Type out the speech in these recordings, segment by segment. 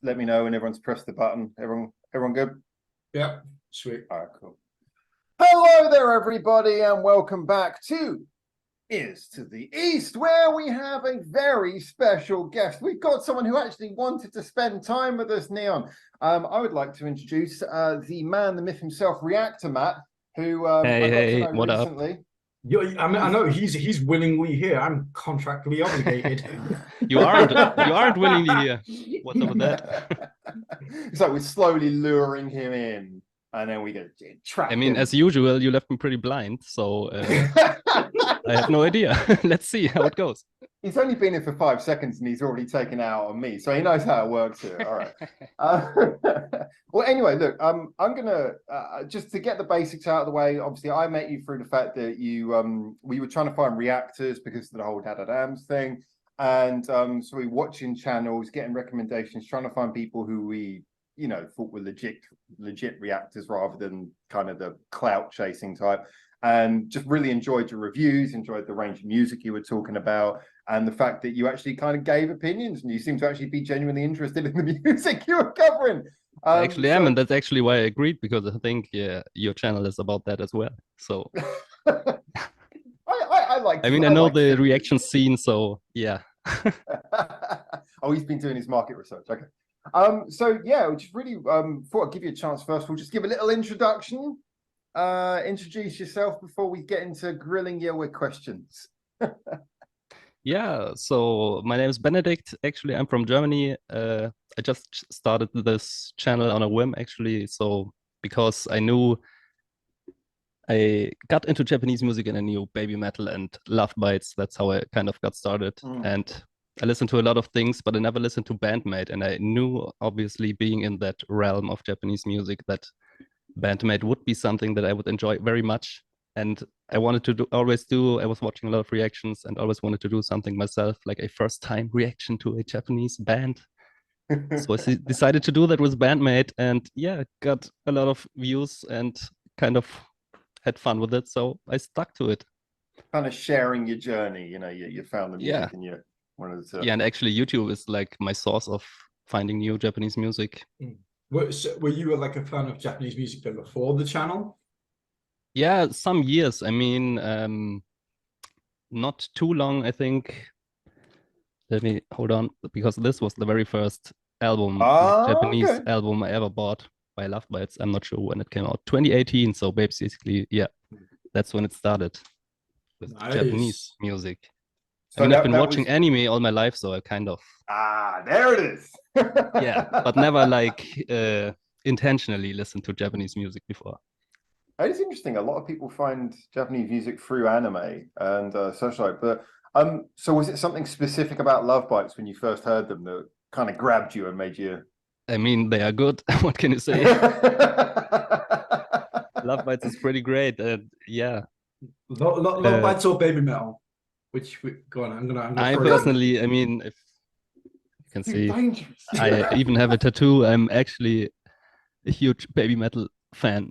let me know when everyone's pressed the button. Everyone good? Yeah, sweet. All right, cool. Hello there, everybody, and welcome back to Ears to the East, where we have a very special guest. We've got someone who actually wanted to spend time with us, Neon. I would like to introduce the man, the myth himself, Reactor Matt, who I got to know what recently. Up? I mean, I know he's willingly here. I'm contractually obligated. You aren't willingly here. What's up with that? It's like we're slowly luring him in, and then we get trapped. I mean, as usual, you left me pretty blind, so I have no idea. Let's see how it goes. He's only been here for 5 seconds, and he's already taken out on me, so he knows how it works here. All right. Well, anyway, look, I'm gonna just to get the basics out of the way. Obviously, I met you through the fact that you we were trying to find reactors because of the whole Dams thing, and so we were watching channels, getting recommendations, trying to find people who we thought were legit reactors rather than kind of the clout chasing type. And just really enjoyed your reviews, enjoyed the range of music you were talking about, and the fact that you actually kind of gave opinions and you seem to actually be genuinely interested in the music you were covering. I actually am, and that's actually why I agreed, because I think your channel is about that as well. So I like. I mean, I know the reaction scene, so yeah. Oh, he's been doing his market research. Okay. So yeah, we just really thought I'd give you a chance first. We'll just give a little introduction. Introduce yourself before we get into grilling you with questions. Yeah, so my name is Benedict. Actually, I'm from Germany. I just started this channel on a whim, actually. So because I knew I got into Japanese music and I knew BABYMETAL and LOVEBITES. That's how I kind of got started. And I listened to a lot of things, but I never listened to Bandmate. And I knew, obviously, being in that realm of Japanese music, that Bandmate would be something that I would enjoy very much. And I wanted to I was watching a lot of reactions and always wanted to do something myself, like a first-time reaction to a Japanese band. So I decided to do that with Bandmate, and yeah, got a lot of views and kind of had fun with it. So I stuck to it. Kind of sharing your journey, you found the music and you wanted to. Yeah, and actually YouTube is like my source of finding new Japanese music. Were you like a fan of Japanese music then before the channel? Yeah, some years. I mean, not too long, I think. Let me hold on, because this was the very first album, Japanese album I ever bought by LOVEBITES. I'm not sure when it came out. 2018. So basically, yeah, that's when it started with Japanese music. So I mean, I've been watching anime all my life, so I kind of there it is. Yeah, but never like intentionally listened to Japanese music before. It's interesting. A lot of people find Japanese music through anime and such like. But so was it something specific about LOVEBITES when you first heard them that kind of grabbed you and made you? I mean, they are good. What can you say? LOVEBITES is pretty great. Yeah. LOVEBITES or BABYMETAL? Go on. I personally, I mean, if you can see, I even have a tattoo. I'm actually a huge BABYMETAL fan.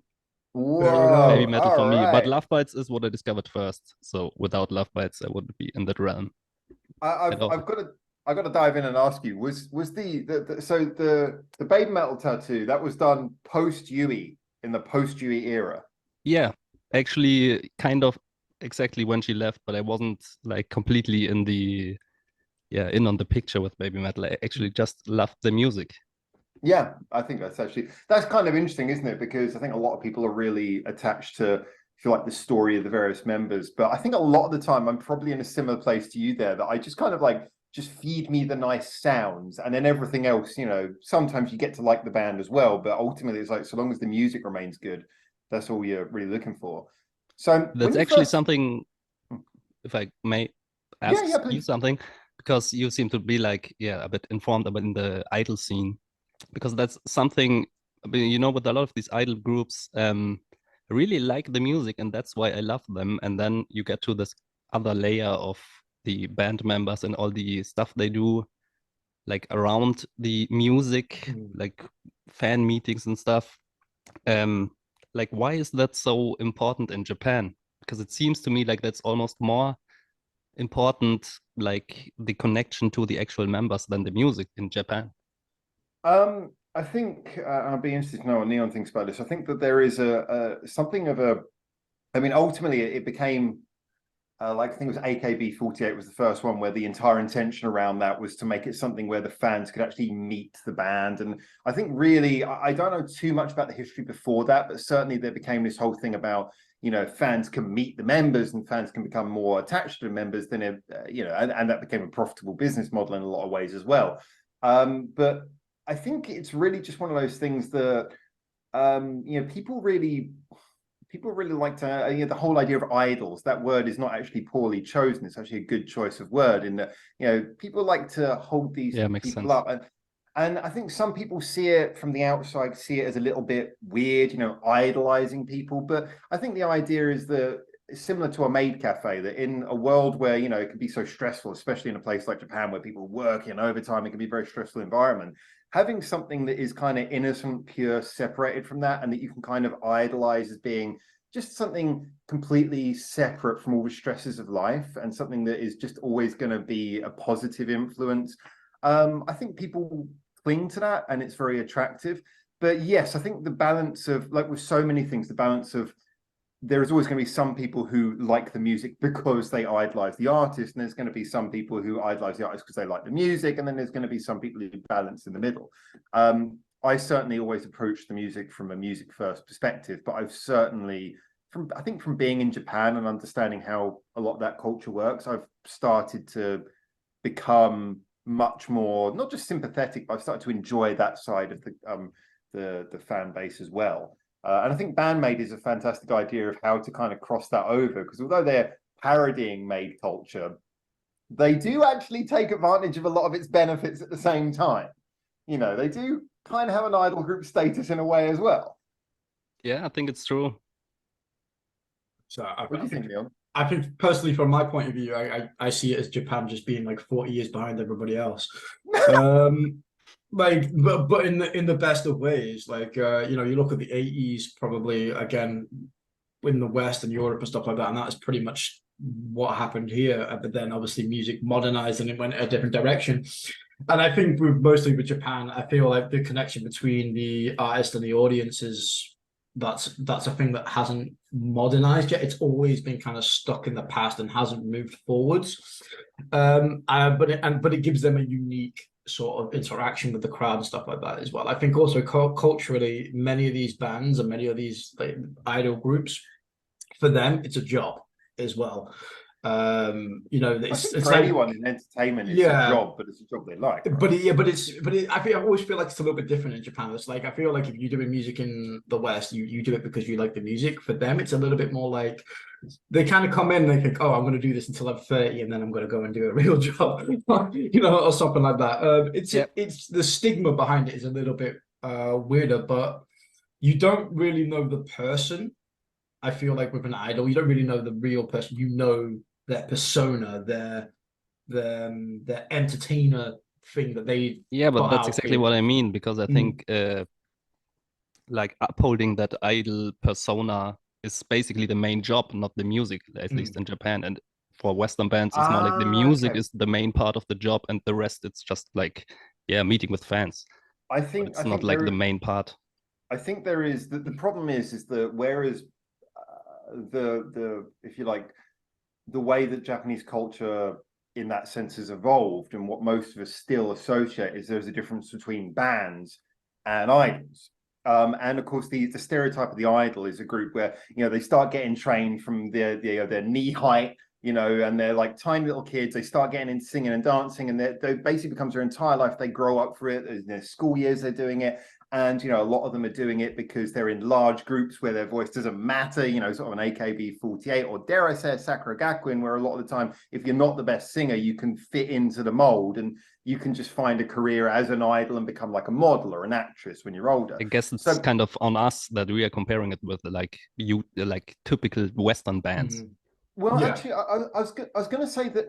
Whoa, BABYMETAL for me, but LOVEBITES is what I discovered first. So without LOVEBITES, I wouldn't be in that realm. I've got to dive in and ask you: was the BABYMETAL tattoo that was done post Yui in the post Yui era? Yeah, actually, kind of exactly when she left, but I wasn't like completely in on the picture with BABYMETAL. I actually just loved the music. Yeah, I think that's kind of interesting, isn't it? Because I think a lot of people are really attached to, if you like, the story of the various members. But I think a lot of the time I'm probably in a similar place to you there, that I just kind of like, just feed me the nice sounds, and then everything else, sometimes you get to like the band as well. But ultimately it's like, so long as the music remains good, that's all you're really looking for. So that's actually something, if I may ask you something, because you seem to be like, a bit informed about in the idol scene. Because that's something, I mean, with a lot of these idol groups, I really like the music, and that's why I love them. And then you get to this other layer of the band members and all the stuff they do, like around the music, like fan meetings and stuff. Like, why is that so important in Japan? Because it seems to me like that's almost more important, like the connection to the actual members, than the music in Japan. I think I'll be interested to know what Neon thinks about this. I think that there is a something of a. I mean, ultimately, it became like I think it was AKB48 was the first one where the entire intention around that was to make it something where the fans could actually meet the band. And I think really, I don't know too much about the history before that, but certainly there became this whole thing about, you know, fans can meet the members and fans can become more attached to the members than, you know, and that became a profitable business model in a lot of ways as well. But I think it's really just one of those things that, you know, people really like to, you know, the whole idea of idols, that word is not actually poorly chosen. It's actually a good choice of word in that, you know, people like to hold these people up. And I think some people see it from the outside, see it as a little bit weird, you know, idolizing people. But I think the idea is that it's similar to a maid cafe, that in a world where, you know, it can be so stressful, especially in a place like Japan where people work in overtime, it can be a very stressful environment. Having something that is kind of innocent, pure, separated from that, and that you can kind of idolize as being just something completely separate from all the stresses of life and something that is just always going to be a positive influence. I think people cling to that and it's very attractive. But yes, I think the balance of, like with so many things, the balance of there's always going to be some people who like the music because they idolize the artist, and there's going to be some people who idolize the artist because they like the music, and then there's going to be some people who balance in the middle. I certainly always approach the music from a music first perspective, but I've certainly, I think from being in Japan and understanding how a lot of that culture works, I've started to become much more, not just sympathetic, but I've started to enjoy that side of the fan base as well. And I think Bandmate is a fantastic idea of how to kind of cross that over, because although they're parodying maid culture, they do actually take advantage of a lot of its benefits at the same time. You know, they do kind of have an idol group status in a way as well. Yeah, I think it's true. So what do you think, Neil? I think personally, from my point of view, I see it as Japan just being like 40 years behind everybody else. Like, but in the best of ways. Like, you know, you look at the 80s, probably again in the West and Europe and stuff like that, and that's pretty much what happened here. But then obviously music modernized and it went a different direction. And I think mostly with Japan, I feel like the connection between the artist and the audience is that's a thing that hasn't modernized yet. It's always been kind of stuck in the past and hasn't moved forwards. But it gives them a unique sort of interaction with the crowd and stuff like that as well. I think also culturally, many of these bands and many of these like idol groups, for them, it's a job as well. You know, it's for like, anyone in entertainment, it's a job, but it's a job they like. Right? But I always feel like it's a little bit different in Japan. It's like I feel like if you're doing music in the West, you do it because you like the music. For them, it's a little bit more like they kind of come in and they think, oh, I'm going to do this until I'm 30 and then I'm going to go and do a real job, you know, or something like that. It's the stigma behind it is a little bit weirder, but you don't really know the person. I feel like with an idol, you don't really know the real person. You know their persona, their entertainer thing that they. Yeah, but that's exactly what I mean, because I think like upholding that idol persona is basically the main job, not the music, at least in Japan. And for Western bands, it's more like the music is the main part of the job, and the rest it's just like, yeah, meeting with fans. I think it's not like the main part. I think there is the problem is that whereas the if you like, the way that Japanese culture in that sense has evolved, and what most of us still associate is there's a difference between bands and idols. And of course, the stereotype of the idol is a group where, you know, they start getting trained from their knee height, you know, and they're like tiny little kids. They start getting into singing and dancing, and they basically becomes their entire life. They grow up for it. In their school years, they're doing it. And, you know, a lot of them are doing it because they're in large groups where their voice doesn't matter, you know, sort of an AKB48, or dare I say a Sakura Gakuin, where a lot of the time, if you're not the best singer, you can fit into the mold and you can just find a career as an idol and become like a model or an actress when you're older. I guess it's kind of on us that we are comparing it with like typical Western bands. Well, yeah. Actually, I was going to say that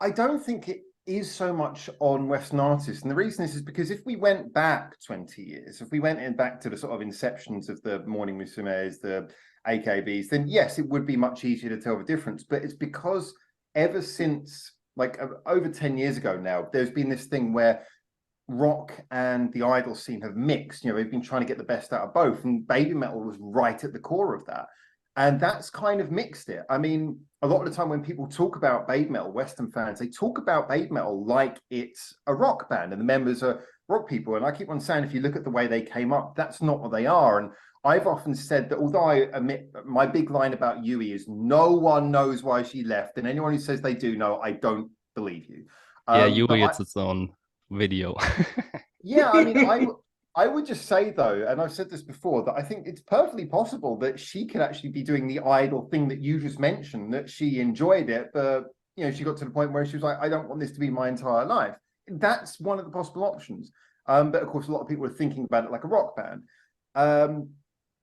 I don't think it is so much on Western artists. And the reason is because if we went back 20 years, if we went back to the sort of inceptions of the Morning Musumes, the AKBs, then yes, it would be much easier to tell the difference. But it's because ever since like over 10 years ago now, there's been this thing where rock and the idol scene have mixed. You know, they've been trying to get the best out of both, and baby metal was right at the core of that. And that's kind of mixed it. I mean, a lot of the time when people talk about baby metal, Western fans, they talk about baby metal like it's a rock band and the members are rock people. And I keep on saying, if you look at the way they came up, that's not what they are. And I've often said that, although I admit my big line about Yui is no one knows why she left, and anyone who says they do know, I don't believe you. Yeah, Yui, it's its own video. Yeah, I mean, I would just say though, and I've said this before, that I think it's perfectly possible that she could actually be doing the idol thing that you just mentioned, that she enjoyed it, but you know, she got to the point where she was like, I don't want this to be my entire life. That's one of the possible options. But of course, a lot of people are thinking about it like a rock band.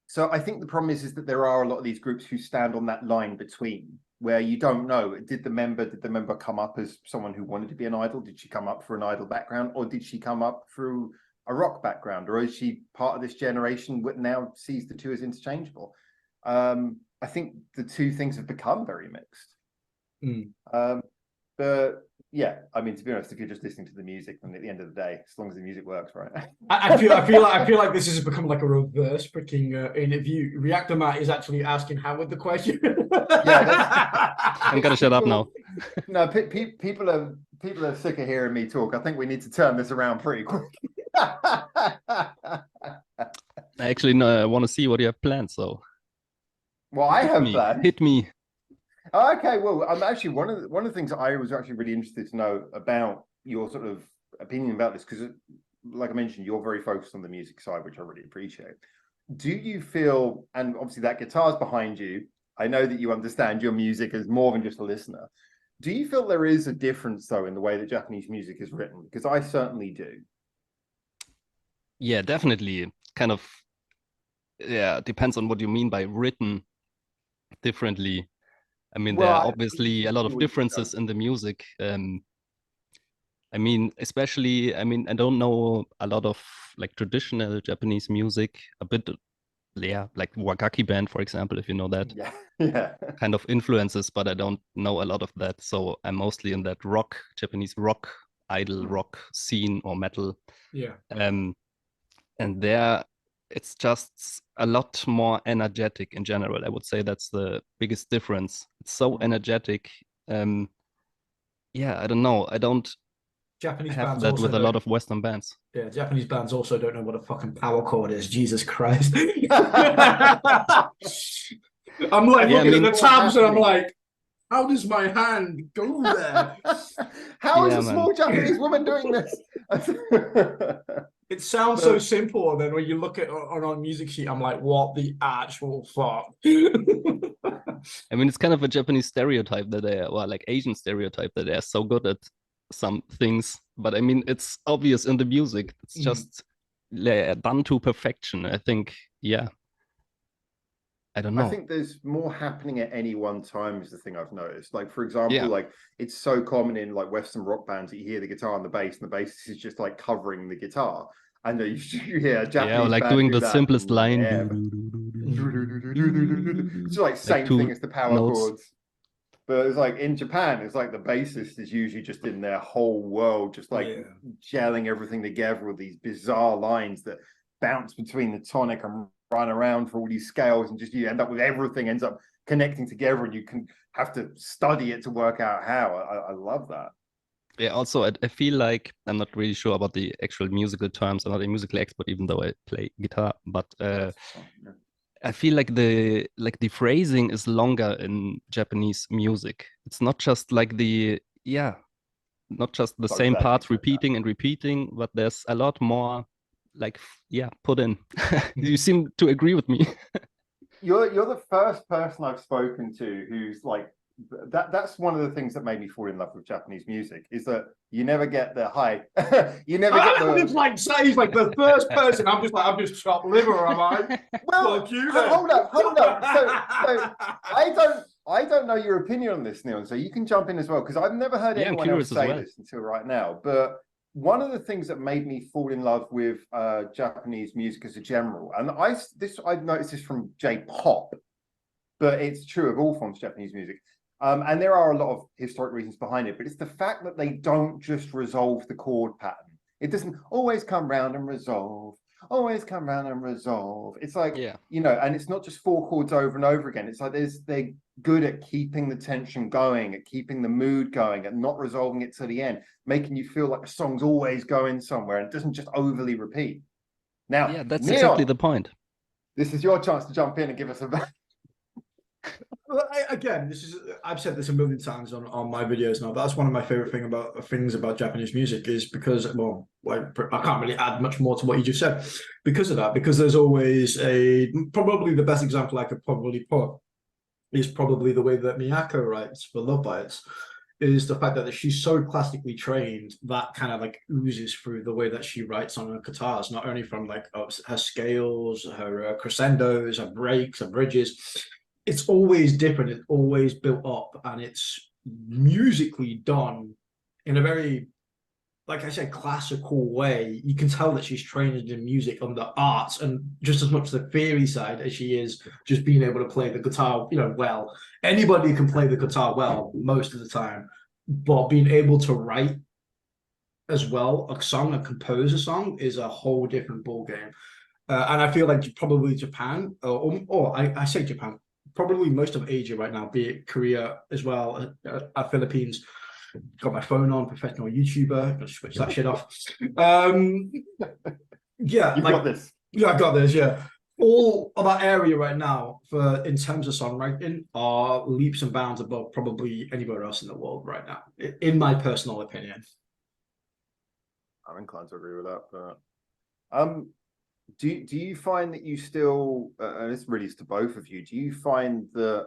So I think the problem is that there are a lot of these groups who stand on that line between, where you don't know, did the member come up as someone who wanted to be an idol? Did she come up for an idol background, or did she come up through a rock background, or is she part of this generation that now sees the two as interchangeable? I think the two things have become very mixed. But yeah, I mean, to be honest, if you're just listening to the music, then at the end of the day, as long as the music works, right? I feel like this has become like a reverse freaking interview. Reactor Matt is actually asking Howard the question. Yeah, I'm gonna shut up now. No, people are sick of hearing me talk. I think we need to turn this around pretty quick. Actually, no, I want to see what you have planned. So, well, I have planned. Hit me. Okay, well, I'm actually one of the things that I was actually really interested to know about your sort of opinion about this, because, like I mentioned, you're very focused on the music side, which I really appreciate. Do you feel, and obviously that guitar's behind you, I know that you understand your music as more than just a listener. Do you feel there is a difference, though, in the way that Japanese music is written? Because I certainly do. Yeah, definitely. Kind of, yeah, depends on what you mean by written differently. I mean, there are obviously a lot of differences in the music. I mean, especially, I mean, I don't know a lot of like traditional Japanese music, a bit, yeah, like Wakaki band, for example, if you know that. Yeah. Kind of influences, but I don't know a lot of that. So I'm mostly in that rock, Japanese rock, idol rock scene or metal. Yeah. And there it's just a lot more energetic in general. I would say that's the biggest difference. It's so energetic. Yeah, I don't know. I don't Japanese have bands that also with a lot of Western bands. Yeah, Japanese bands also don't know what a fucking power chord is. Jesus Christ. I'm like looking at the tabs and I'm like, how does my hand go there? How is a small Japanese woman doing this? It sounds so simple, and then when you look at on a music sheet, I'm like, what the actual fuck? I mean, it's kind of a Japanese stereotype that they are, or like Asian stereotype that they are so good at some things. But I mean, it's obvious in the music. It's just done to perfection. I think, yeah. I don't know. I think there's more happening at any one time is the thing I've noticed. Like, for example, like it's so common in like Western rock bands that you hear the guitar and the bass is just like covering the guitar. I know you hear a Japanese like band doing do the simplest line. It's like same thing as the power chords. But it's like in Japan, it's like the bassist is usually just in their whole world, just like gelling everything together with these bizarre lines that bounce between the tonic and run around for all these scales, and just you end up with everything ends up connecting together, and you can have to study it to work out how. I love that. Yeah, also I feel like I'm not really sure about the actual musical terms. I'm not a musical expert, even though I play guitar, but I feel like the phrasing is longer in Japanese music. It's not just like not just the same parts repeating and repeating, but there's a lot more like put in. You seem to agree with me. You're the first person I've spoken to who's like that's one of the things that made me fall in love with Japanese music, is that you never get the you never get the it's like he's like the first person. I'm just chopped liver, am I? Well, hold up. So I don't know your opinion on this, Neil, so you can jump in as well, because I've never heard anyone else say this until right now. But one of the things that made me fall in love with Japanese music as a general, and I've noticed this from J-pop, but it's true of all forms of Japanese music. And there are a lot of historic reasons behind it, but it's the fact that they don't just resolve the chord pattern. It doesn't always come round and resolve. Always come round and resolve. It's like, Yeah. you know, and it's not just 4 chords over and over again. It's like they're good at keeping the tension going, at keeping the mood going, and not resolving it to the end, making you feel like the song's always going somewhere and it doesn't just overly repeat. Now, Yeah, that's Neil, exactly the point. this is your chance to jump in and give us a Well, again, I've said this a million times on my videos now. That's one of my favorite things about Japanese music is because, well, like I can't really add much more to what you just said because of that. Because there's always probably the best example I could probably put is probably the way that Miyako writes for Love Bites, is the fact that she's so classically trained that kind of like oozes through the way that she writes on her guitars, not only from like her scales, her crescendos, her breaks, her bridges. It's always different. It's always built up, and it's musically done in a very, like I said, classical way. You can tell that she's trained in music on the arts and just as much the theory side as she is just being able to play the guitar, you know, well. Anybody can play the guitar well most of the time, but being able to write as well a song and compose a song is a whole different ballgame. And I feel like probably Japan, or I say Japan, probably most of Asia right now, be it Korea as well, Philippines. Got my phone on, professional YouTuber. Gotta switch that shit off. Yeah, You've got this. Yeah, I got this. Yeah, all of that area right now, in terms of songwriting, are leaps and bounds above probably anywhere else in the world right now, in my personal opinion. I'm inclined to agree with that, but do you find that you still, and this really is to both of you, do you find that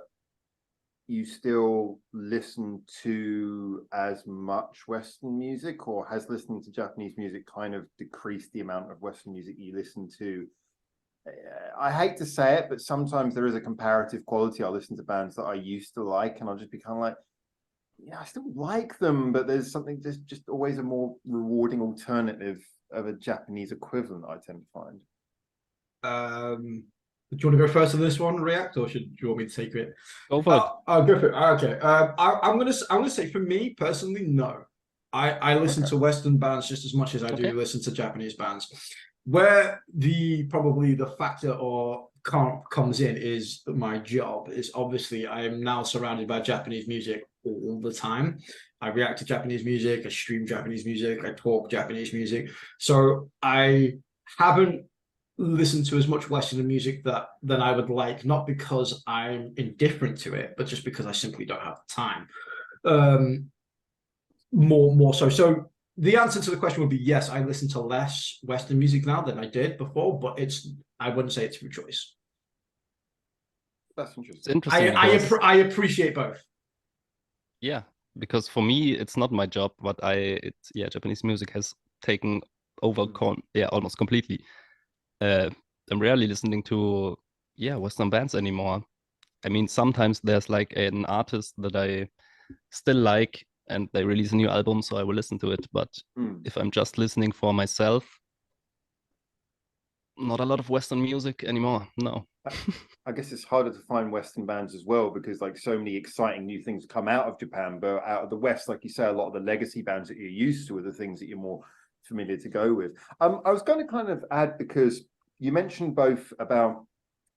you still listen to as much Western music, or has listening to Japanese music kind of decreased the amount of Western music you listen to? I hate to say it, but sometimes there is a comparative quality. I listen to bands that I used to like, and I'll just be kind of like, yeah, I still like them, but there's just always a more rewarding alternative of a Japanese equivalent, I tend to find. Do you want to go first on this one, React, or do you want me to take it? Go for it. I'll go for it. Okay. I'm gonna say for me personally, no. I listen to Western bands just as much as I do listen to Japanese bands. Where probably the factor or comes in is my job. Is obviously I am now surrounded by Japanese music all the time. I react to Japanese music, I stream Japanese music, I talk Japanese music. So I haven't listened to as much Western music than I would like, not because I'm indifferent to it, but just because I simply don't have the time. More so. So the answer to the question would be yes, I listen to less Western music now than I did before, but I wouldn't say it's through choice. That's interesting. It's interesting. I appreciate both. Yeah, because for me, it's not my job, but Japanese music has taken over, almost completely. I'm rarely listening to Western bands anymore. I mean, sometimes there's like an artist that I still like and they release a new album, so I will listen to it. But if I'm just listening for myself, not a lot of Western music anymore. No. I guess it's harder to find Western bands as well, because like so many exciting new things come out of Japan, but out of the West, like you say, a lot of the legacy bands that you're used to are the things that you're more familiar to go with. I was going to kind of add, because you mentioned both about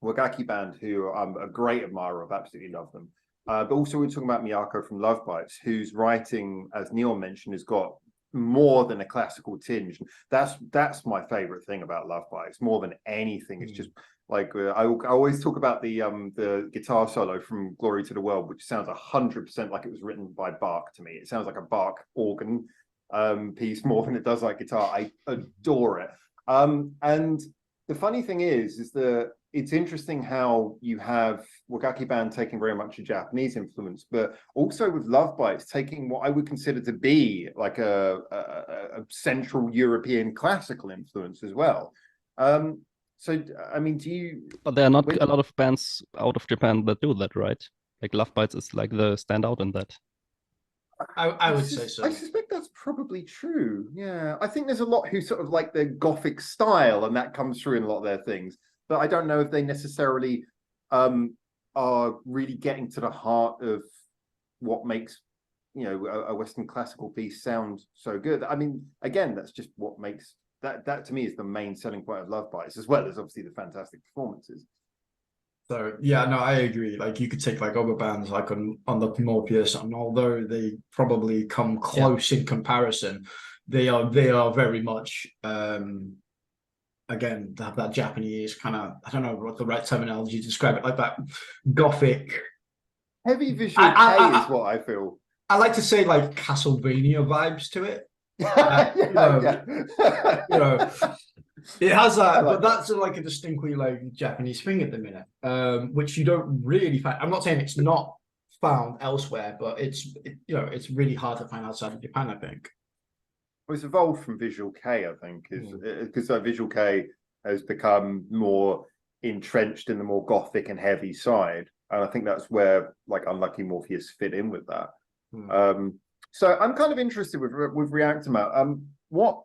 Wagaki Band, who I'm a great admirer of, absolutely love them. But also we're talking about Miyako from Love Bites, whose writing, as Neil mentioned, has got more than a classical tinge. That's my favorite thing about Love Bites, more than anything. It's just like I always talk about the guitar solo from Glory to the World, which sounds 100% like it was written by Bach to me. It sounds like a Bach organ piece more than it does like guitar. I adore it. And the funny thing is that it's interesting how you have Wagaki Band taking very much a Japanese influence, but also with Love Bites taking what I would consider to be like a Central European classical influence as well. So, I mean, But there are not a lot of bands out of Japan that do that, right? Like Love Bites is like the standout in that. I would say so. I suspect that's probably true. Yeah, I think there's a lot who sort of like the Gothic style, and that comes through in a lot of their things. But I don't know if they necessarily are really getting to the heart of what makes you know, a Western classical piece sound so good. I mean, again, that's just what makes that to me is the main selling point of Love Bites, as well as obviously the fantastic performances. So yeah, no, I agree. Like you could take like other bands like on the Morpheus, and although they probably come close in comparison, they are very much again they have that Japanese kind of, I don't know what the right terminology to describe it, like that gothic heavy visual is what I feel. I like to say like Castlevania vibes to it. You know, it has that, but that's like a distinctly like Japanese thing at the minute, which you don't really find. I'm not saying it's not found elsewhere, but it's it's really hard to find outside of Japan, I think. Well, it's evolved from Visual K, I think, because Visual K has become more entrenched in the more gothic and heavy side, and I think that's where like Unlucky Morpheus fit in with that. So I'm kind of interested with Reactor. What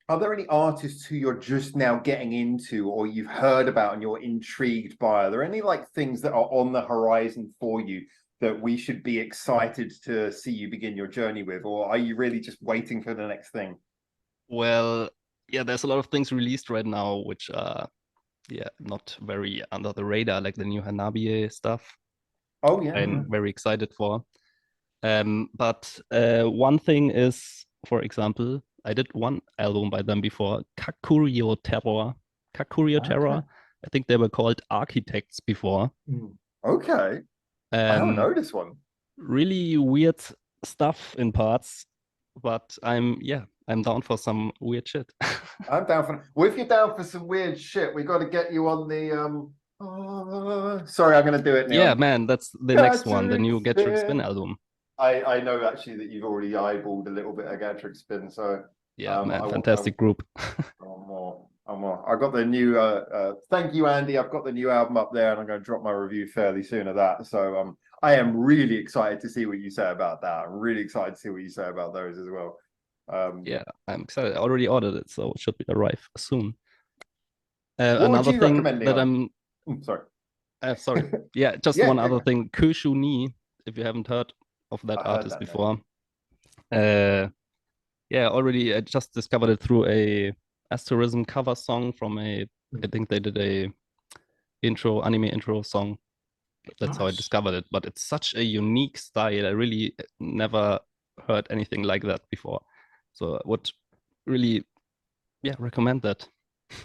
are there any artists who you're just now getting into, or you've heard about and you're intrigued by? Are there any like things that are on the horizon for you that we should be excited to see you begin your journey with, or are you really just waiting for the next thing? Well, yeah, there's a lot of things released right now which are not very under the radar, like the new Hanabi stuff. Oh yeah, I'm very excited for. But one thing is, for example, I did one album by them before, Kakurio Terror. Terror. I think they were called Architects before. Okay. I don't know this one. Really weird stuff in parts, but I'm down for some weird shit. I'm down for. Well, if you're down for some weird shit, we got to get you on the sorry, I'm gonna do it now. Yeah, man, that's the next one, the new Get Spin album. I know actually that you've already eyeballed a little bit of Gatrick Spin, so yeah, man, fantastic group. I got the new thank you, Andy. I've got the new album up there, and I'm going to drop my review fairly soon of that. So I am really excited to see what you say about that. I'm really excited to see what you say about those as well. Yeah, I'm excited. I already ordered it, so it should arrive soon. What another would you thing recommend, that Leon? sorry, yeah, just one other thing, Kushu Ni, if you haven't heard of that artist before. Yeah, already I just discovered it through a Asterism cover song from I think they did a anime intro song. That's how I discovered it, but it's such a unique style. I really never heard anything like that before, so I would really recommend that.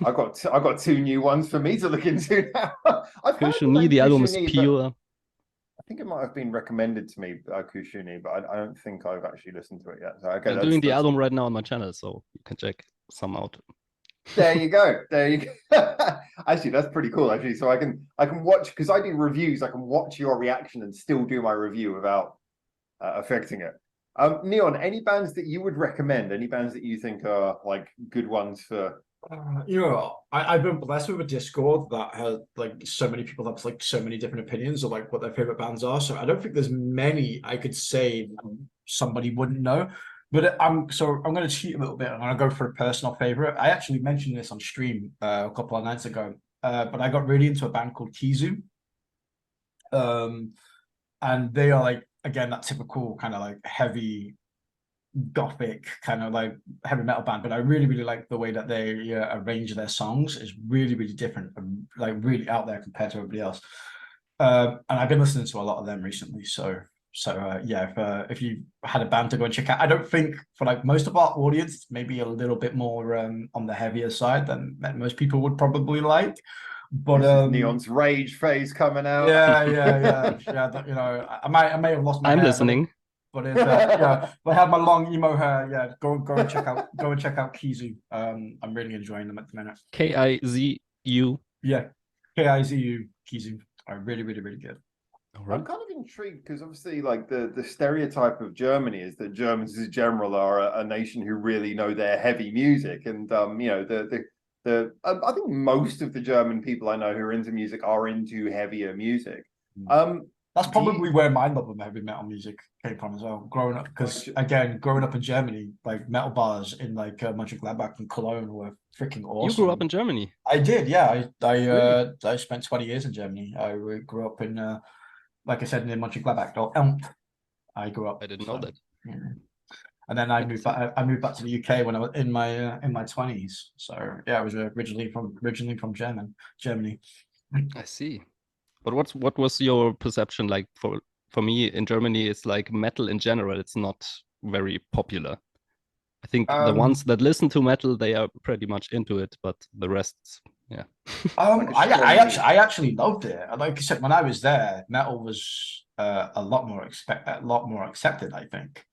I got two new ones for me to look into now. Kushuni, the album is pure. I think it might have been recommended to me, Kushuni, but I don't think I've actually listened to it yet. So okay, I'm doing the album right now on my channel, so you can check some out. There you go. There you go. Actually, that's pretty cool. Actually, so I can watch, because I do reviews. I can watch your reaction and still do my review without affecting it. Neon, any bands that you would recommend? Any bands that you think are like good ones for? I've been blessed with a Discord that has like so many people have like so many different opinions of like what their favorite bands are. So I don't think there's many I could say somebody wouldn't know. But I'm going to cheat a little bit. I'm going to go for a personal favorite. I actually mentioned this on stream a couple of nights ago, but I got really into a band called Kizu. And they are like, again, that typical kind of like heavy gothic kind of like heavy metal band, but I really like the way that they arrange their songs. Is really different and like really out there compared to everybody else. And I've been listening to a lot of them recently, so yeah, if you had a band to go and check out, I don't think for like most of our audience it's maybe a little bit more on the heavier side than most people would probably like. But Neon's rage phase coming out. Yeah. I may have lost my I'm hair, listening. But it's but I have my long emo hair. Yeah, go and check out Kizu. I'm really enjoying them at the minute. Kizu. Yeah, Kizu. Kizu are really good. I'm kind of intrigued because obviously, like the stereotype of Germany is that Germans, in general, are a nation who really know their heavy music, and I think most of the German people I know who are into music are into heavier music. That's probably where my love of heavy metal music came from as well. Growing up, because again, growing up in Germany, like metal bars in like Mönchengladbach and Cologne were freaking awesome. You grew up in Germany? I did, yeah. I spent 20 years in Germany. I grew up in, like I said, near Mönchengladbach or Elm. I grew up. I didn't know that. Yeah. And then I moved back. I moved back to the UK when I was in my 20s. So yeah, I was originally from Germany. I see. But what was your perception like? For me in Germany, it's like metal in general. It's not very popular. I think the ones that listen to metal, they are pretty much into it, but the rest, yeah. I actually loved it. Like I said, when I was there, metal was a lot more accepted, I think.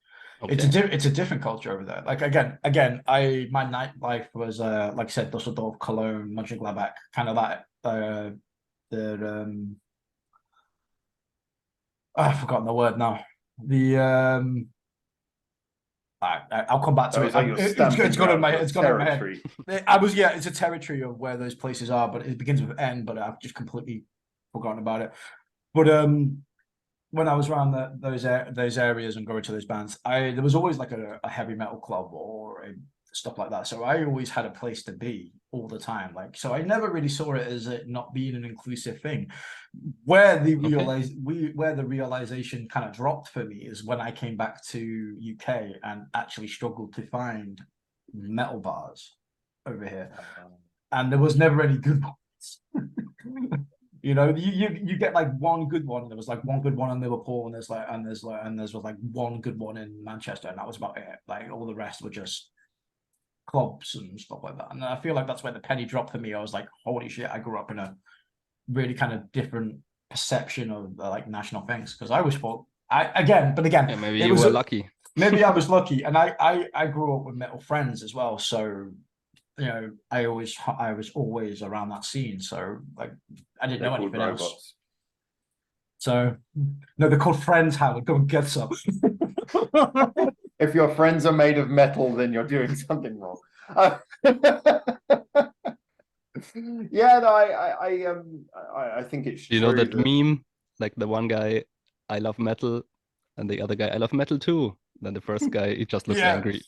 Okay. It's a different culture over there. Like again, my nightlife was like I said, Dusseldorf, Cologne, Mönchengladbach, kind of that I've forgotten the word now. I'll come back to it. It's gone in my head. It's a territory of where those places are, but it begins with N, but I've just completely forgotten about it. But when I was around those areas and going to those bands, there was always like a heavy metal club or stuff like that. So I always had a place to be all the time. Like, so I never really saw it as it not being an inclusive thing. Where the realization kind of dropped for me is when I came back to UK and actually struggled to find metal bars over here, and there was never any good ones. You know, you get like one good one. There was like one good one in Liverpool, and there's like one good one in Manchester, and that was about it. Like all the rest were just clubs and stuff like that. And I feel like that's where the penny dropped for me. I was like, holy shit, I grew up in a really kind of different perception of like national things, because I always thought yeah, maybe you were lucky. Maybe I was lucky, and I grew up with metal friends as well, so you know, I was always around that scene, so like I didn't know anything else. So no, they're called friends, Howard. Go and get some. If your friends are made of metal, then you're doing something wrong. Yeah, no, I think it's you know that meme, like the one guy, I love metal, and the other guy, I love metal too. Then the first guy, he just looks angry.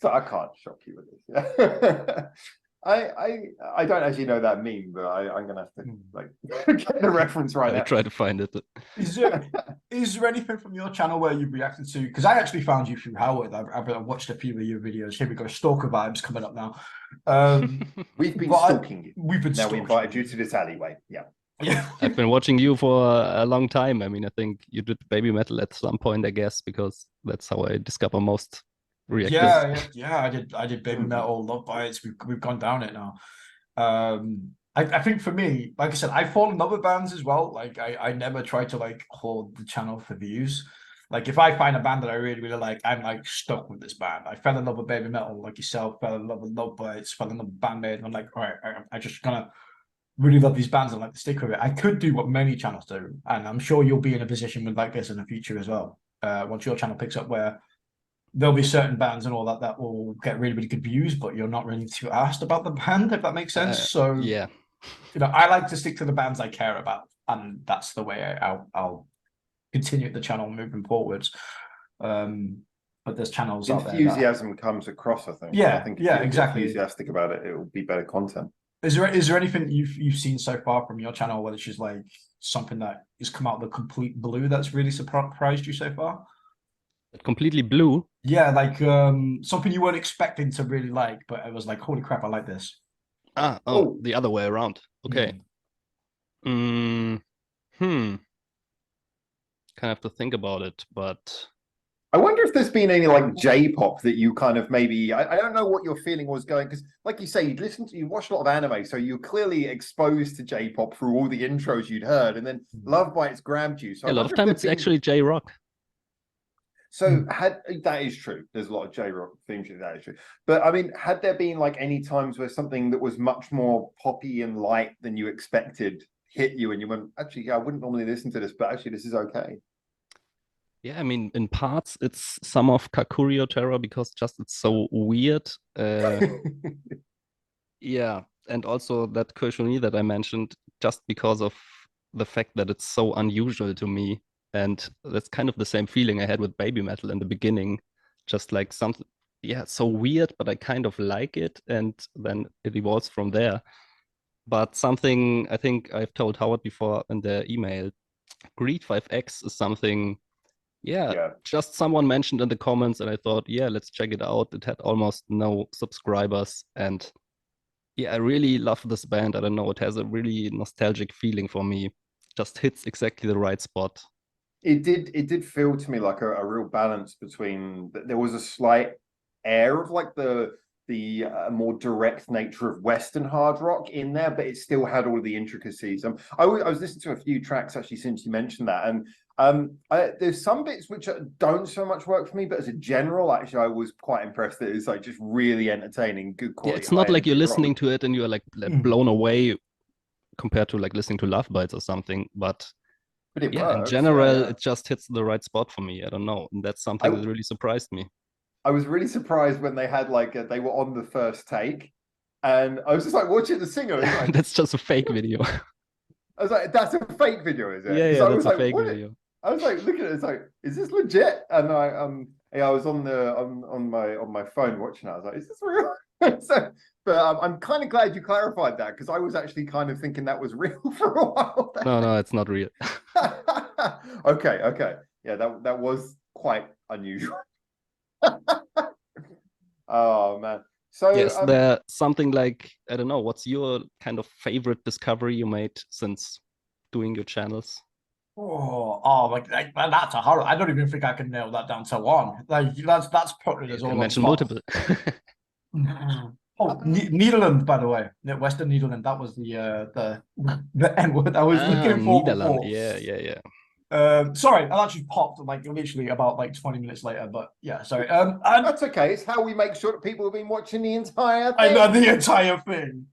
So I can't shock you with this. I don't actually know that meme, but I'm gonna have to like get the reference right now. I try to find it. Is there anything from your channel where you've reacted to? Because I actually found you through Howard. I've watched a few of your videos. Here we go, stalker vibes coming up now. We've been stalking you. We invited you to this alleyway. Yeah. I've been watching you for a long time. I mean, I think you did baby metal at some point, I guess, because that's how I discover most reactors. Yeah. I did baby metal, Love Bites. We've gone down it now. I think for me, like I said, I fall in love with bands as well. Like I never try to like hold the channel for views. Like if I find a band that I really, really like, I'm like stuck with this band. I fell in love with baby metal, like yourself, fell in love with Love Bites, fell in love with Bandmate, and I'm like, all right, I just gonna really love these bands and like to stick with it. I could do what many channels do, and I'm sure you'll be in a position with like this in the future as well. Once your channel picks up, where there'll be certain bands and all that will get really, really good views, but you're not really too asked about the band, if that makes sense. So yeah, you know, I like to stick to the bands I care about, and that's the way I'll continue the channel moving forwards. But there's channels out there. Enthusiasm comes across, I think. Yeah, I think if you're exactly enthusiastic about it, it will be better content. Is there anything you've seen so far from your channel, whether it's just like something that has come out of the complete blue that's really surprised you so far? Completely blue? Yeah, like something you weren't expecting to really like, but it was like, holy crap, I like this. The other way around. Okay. Kind of have to think about it, but I wonder if there's been any like J-pop that you kind of maybe I don't know what your feeling was going, because like you say, you watched a lot of anime, so you're clearly exposed to J-pop through all the intros you'd heard, and then Love Bites grabbed you. So a lot of time it's actually JRock. So that is true. There's a lot of JRock themes. That is true. But I mean, had there been like any times where something that was much more poppy and light than you expected hit you, and you went, actually, yeah, I wouldn't normally listen to this, but actually, this is okay. Yeah, I mean, in parts, it's some of Kakurio Terror because just it's so weird. Yeah, and also that Koshoni that I mentioned, just because of the fact that it's so unusual to me. And that's kind of the same feeling I had with baby metal in the beginning. Just like something, yeah, so weird, but I kind of like it. And then it evolves from there. But something I think I've told Howard before in the email, Greed 5X is something, yeah, Yeah. just someone mentioned in the comments, and I thought, yeah, let's check it out. It had almost no subscribers, and yeah, I really love this band. I don't know, it has a really nostalgic feeling for me. Just hits exactly the right spot. It did feel to me like a real balance between, there was a slight air of like the more direct nature of Western hard rock in there, but it still had all of the intricacies. I was listening to a few tracks actually since you mentioned that, and there's some bits which don't so much work for me, but as a general, actually, I was quite impressed that it's like just really entertaining, good Yeah, quality. it's not like you're high-energy listening rock. to it and you're like blown away compared to like listening to Lovebites or something, but But it yeah, in works. general, Yeah. it just hits the right spot for me. I don't know, and that's something that really surprised me. I was really surprised when they had like they were on the first take, and I was just like watching the singer. Like, That's just a fake video. I was like, "That's a fake video, is it?" Yeah, Because yeah, I that's was a like, fake "What?" video. I was like, looking at it, it's like, "Is this legit?" And I was on my phone watching it. I was like, "Is this real?" So, but I'm kind of glad you clarified that, because I was actually kind of thinking that was real for a while there. No, it's not real. Okay, yeah, that was quite unusual. Oh man. So Yes, there something like, I don't know, what's your kind of favorite discovery you made since doing your channels? Like that's a horror. I don't even think I can nail that down to one. Like that's putting us You all can on mention spot. multiple. Oh, Nederland, by the way, Western Nederland. That was the N word I was looking for Nederland. before. Yeah. Sorry, I actually popped like literally about like 20 minutes later. But yeah, sorry. that's okay. It's how we make sure that people have been watching the entire thing. I know the entire thing.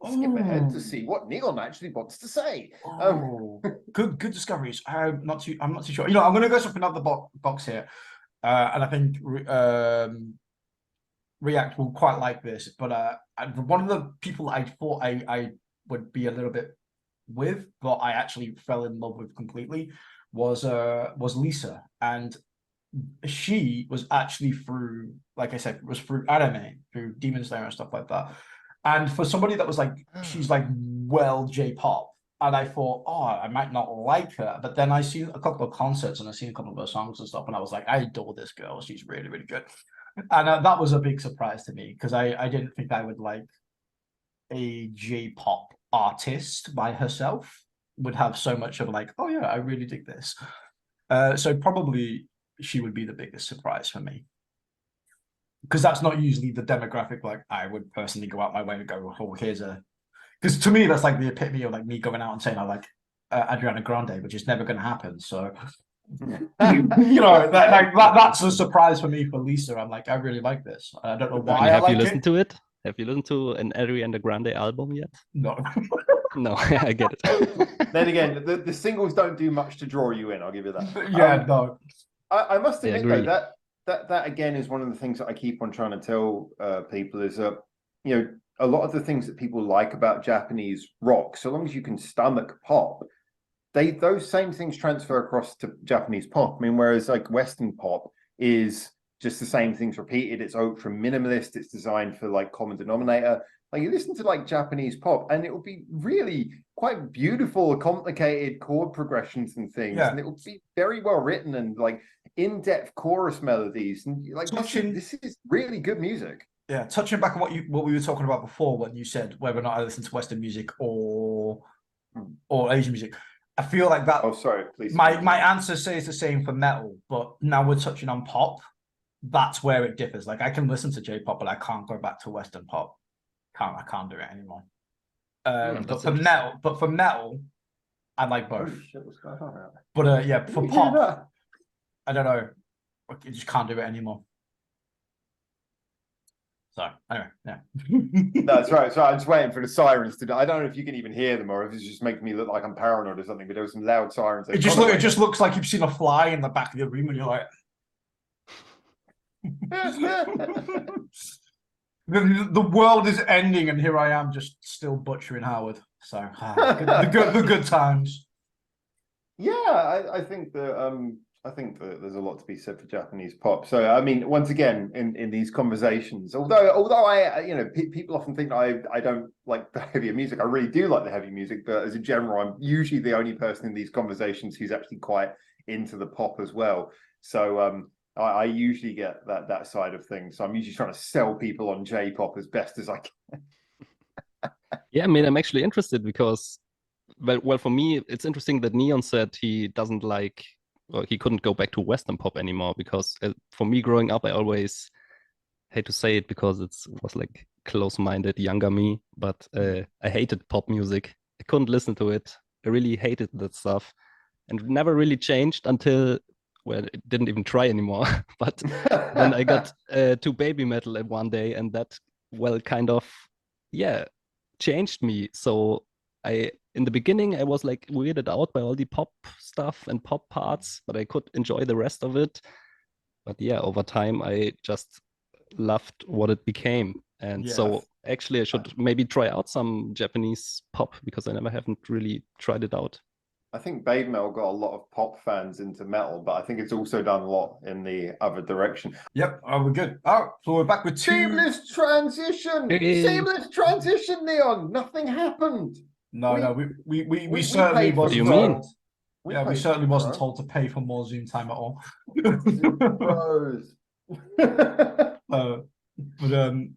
Skip ahead to see what Neon actually wants to say. Good discoveries. I'm not too sure. You know, I'm gonna go something out the box here, and I think React will quite like this. But one of the people I thought I would be a little bit with, but I actually fell in love with completely, was Lisa, and she was actually through, like I said, was through anime, through Demon Slayer and stuff like that. And for somebody that was like, she's like, well, J-pop, and I thought, oh, I might not like her, but then I seen a couple of concerts and I seen a couple of her songs and stuff, and I was like, I adore this girl. She's really, really good. And that was a big surprise to me, because I didn't think I would like a J-pop artist by herself would have so much of like, oh yeah, I really dig this. So probably she would be the biggest surprise for me, because that's not usually the demographic like I would personally go out my way to go, oh, here's a, because to me that's like the epitome of like me going out and saying I like Adriana Grande, which is never going to happen. So you know, that's a surprise for me for Lisa. I'm like, I really like this. I don't know why. Have you listened to it? Have you listened to an Ariana Grande album yet? No. No, I get it. Then again, the singles don't do much to draw you in. I'll give you that. Yeah, no. I must admit though, that that again is one of the things that I keep on trying to tell people is you know, a lot of the things that people like about Japanese rock, so long as you can stomach pop, those same things transfer across to Japanese pop. I mean, whereas like Western pop is just the same things repeated. It's ultra minimalist. It's designed for like common denominator. Like you listen to like Japanese pop, and it will be really quite beautiful, complicated chord progressions and things, and it will be very well written and like in-depth chorus melodies, and like this is really good music. Yeah, touching back on what we were talking about before, when you said whether or not I listen to Western music or Asian music. I feel like that. Oh, sorry, please. My answer says the same for metal, but now we're touching on pop. That's where it differs. Like I can listen to J-pop, but I can't go back to Western pop. I can't do it anymore. But for metal, I like both. Oh, shit, what's going on out there? But yeah, for pop, I don't know. I just can't do it anymore. So anyway, yeah. That's right. So I'm just waiting for the sirens to. I don't know if you can even hear them, or if it's just making me look like I'm paranoid or something. But there were some loud sirens. It just looks like you've seen a fly in the back of the room, and you're like, the world is ending, and here I am, just still butchering Howard. So the good times. Yeah, I think that I think that there's a lot to be said for Japanese pop. So, I mean, once again, in these conversations, although I, you know, people often think I don't like the heavier music. I really do like the heavy music, but as a general, I'm usually the only person in these conversations who's actually quite into the pop as well. So, I usually get that side of things. So I'm usually trying to sell people on J-pop as best as I can. Yeah, I mean, I'm actually interested because, well, for me, it's interesting that Neon said he doesn't like, or he couldn't go back to Western pop anymore because for me growing up, I always hate to say it because it was like close-minded younger me, but I hated pop music. I couldn't listen to it. I really hated that stuff, and it never really changed until, well, it didn't even try anymore. But then I got to baby metal at one day, and that, well, kind of, yeah, changed me. So in the beginning, I was like weirded out by all the pop stuff and pop parts, but I could enjoy the rest of it. But yeah, over time, I just loved what it became. And so actually, I should maybe try out some Japanese pop because I never haven't really tried it out. I think BABYMETAL got a lot of pop fans into metal, but I think it's also done a lot in the other direction. Yep, we're good. Oh, so we're back with Seamless transition! Hey. Seamless transition, Neon! Nothing happened! No, we we certainly paid for What do you wasn't mean? told. Yeah, we certainly wasn't told to pay for more Zoom time at all. Bros.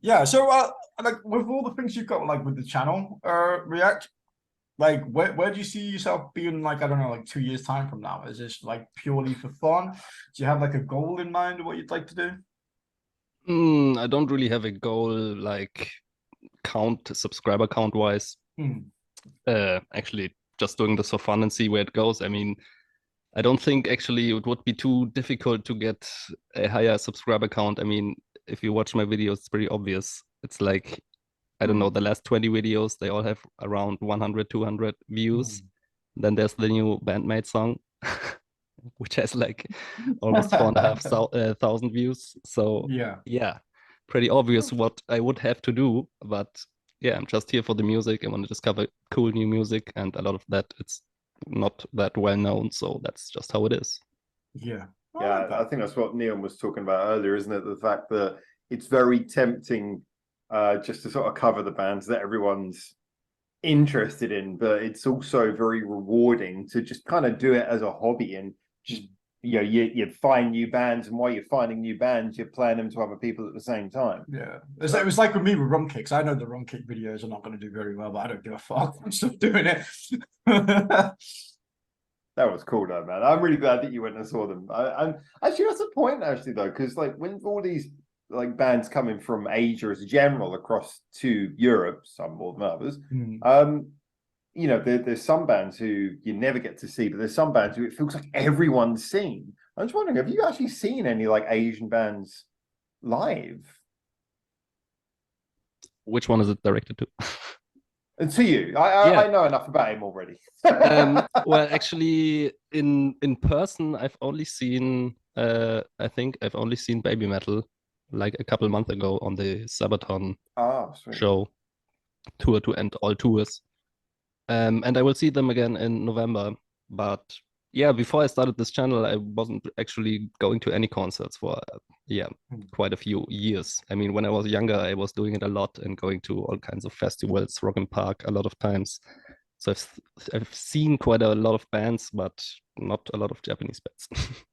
Yeah, so like with all the things you've got, like with the channel, React, like where do you see yourself being, like, I don't know, like 2 years time from now? Is this like purely for fun? Do you have like a goal in mind of what you'd like to do? I don't really have a goal like subscriber count wise. Actually just doing this for fun and see where it goes. I mean, I don't think actually it would be too difficult to get a higher subscriber count. I mean, if you watch my videos, it's pretty obvious. It's like, I don't know, the last 20 videos, they all have around 100, 200 views. Then there's the new Bandmate song, which has like almost 4,500 views. So yeah, pretty obvious what I would have to do. But yeah, I'm just here for the music. I want to discover cool new music, and a lot of that, it's not that well known. So that's just how it is. Yeah. Yeah, I think that's what Neon was talking about earlier, isn't it? The fact that it's very tempting just to sort of cover the bands that everyone's interested in, but it's also very rewarding to just kind of do it as a hobby and just, you know, you find new bands, and while you're finding new bands, you're playing them to other people at the same time. Yeah, it was like with me with Rum Kicks. I know the Rum Kick videos are not going to do very well, but I don't give a fuck. I'm still doing it. That was cool though, man. I'm really glad that you went and saw them. I'm actually, that's a point actually though, because like when all these like bands coming from Asia as a general across to Europe, some more than others, you know, there's some bands who you never get to see, but there's some bands who it feels like everyone's seen. I'm just wondering, have you actually seen any like Asian bands live? Which one is it directed to? And to you, I know enough about him already. Well, actually, in person, I've only seen, I think I've only seen BABYMETAL like a couple months ago on the Sabaton show tour to end all tours. And I will see them again in November. But yeah, before I started this channel, I wasn't actually going to any concerts for quite a few years. I mean, when I was younger, I was doing it a lot and going to all kinds of festivals, Rock and Park a lot of times. So I've seen quite a lot of bands, but not a lot of Japanese bands.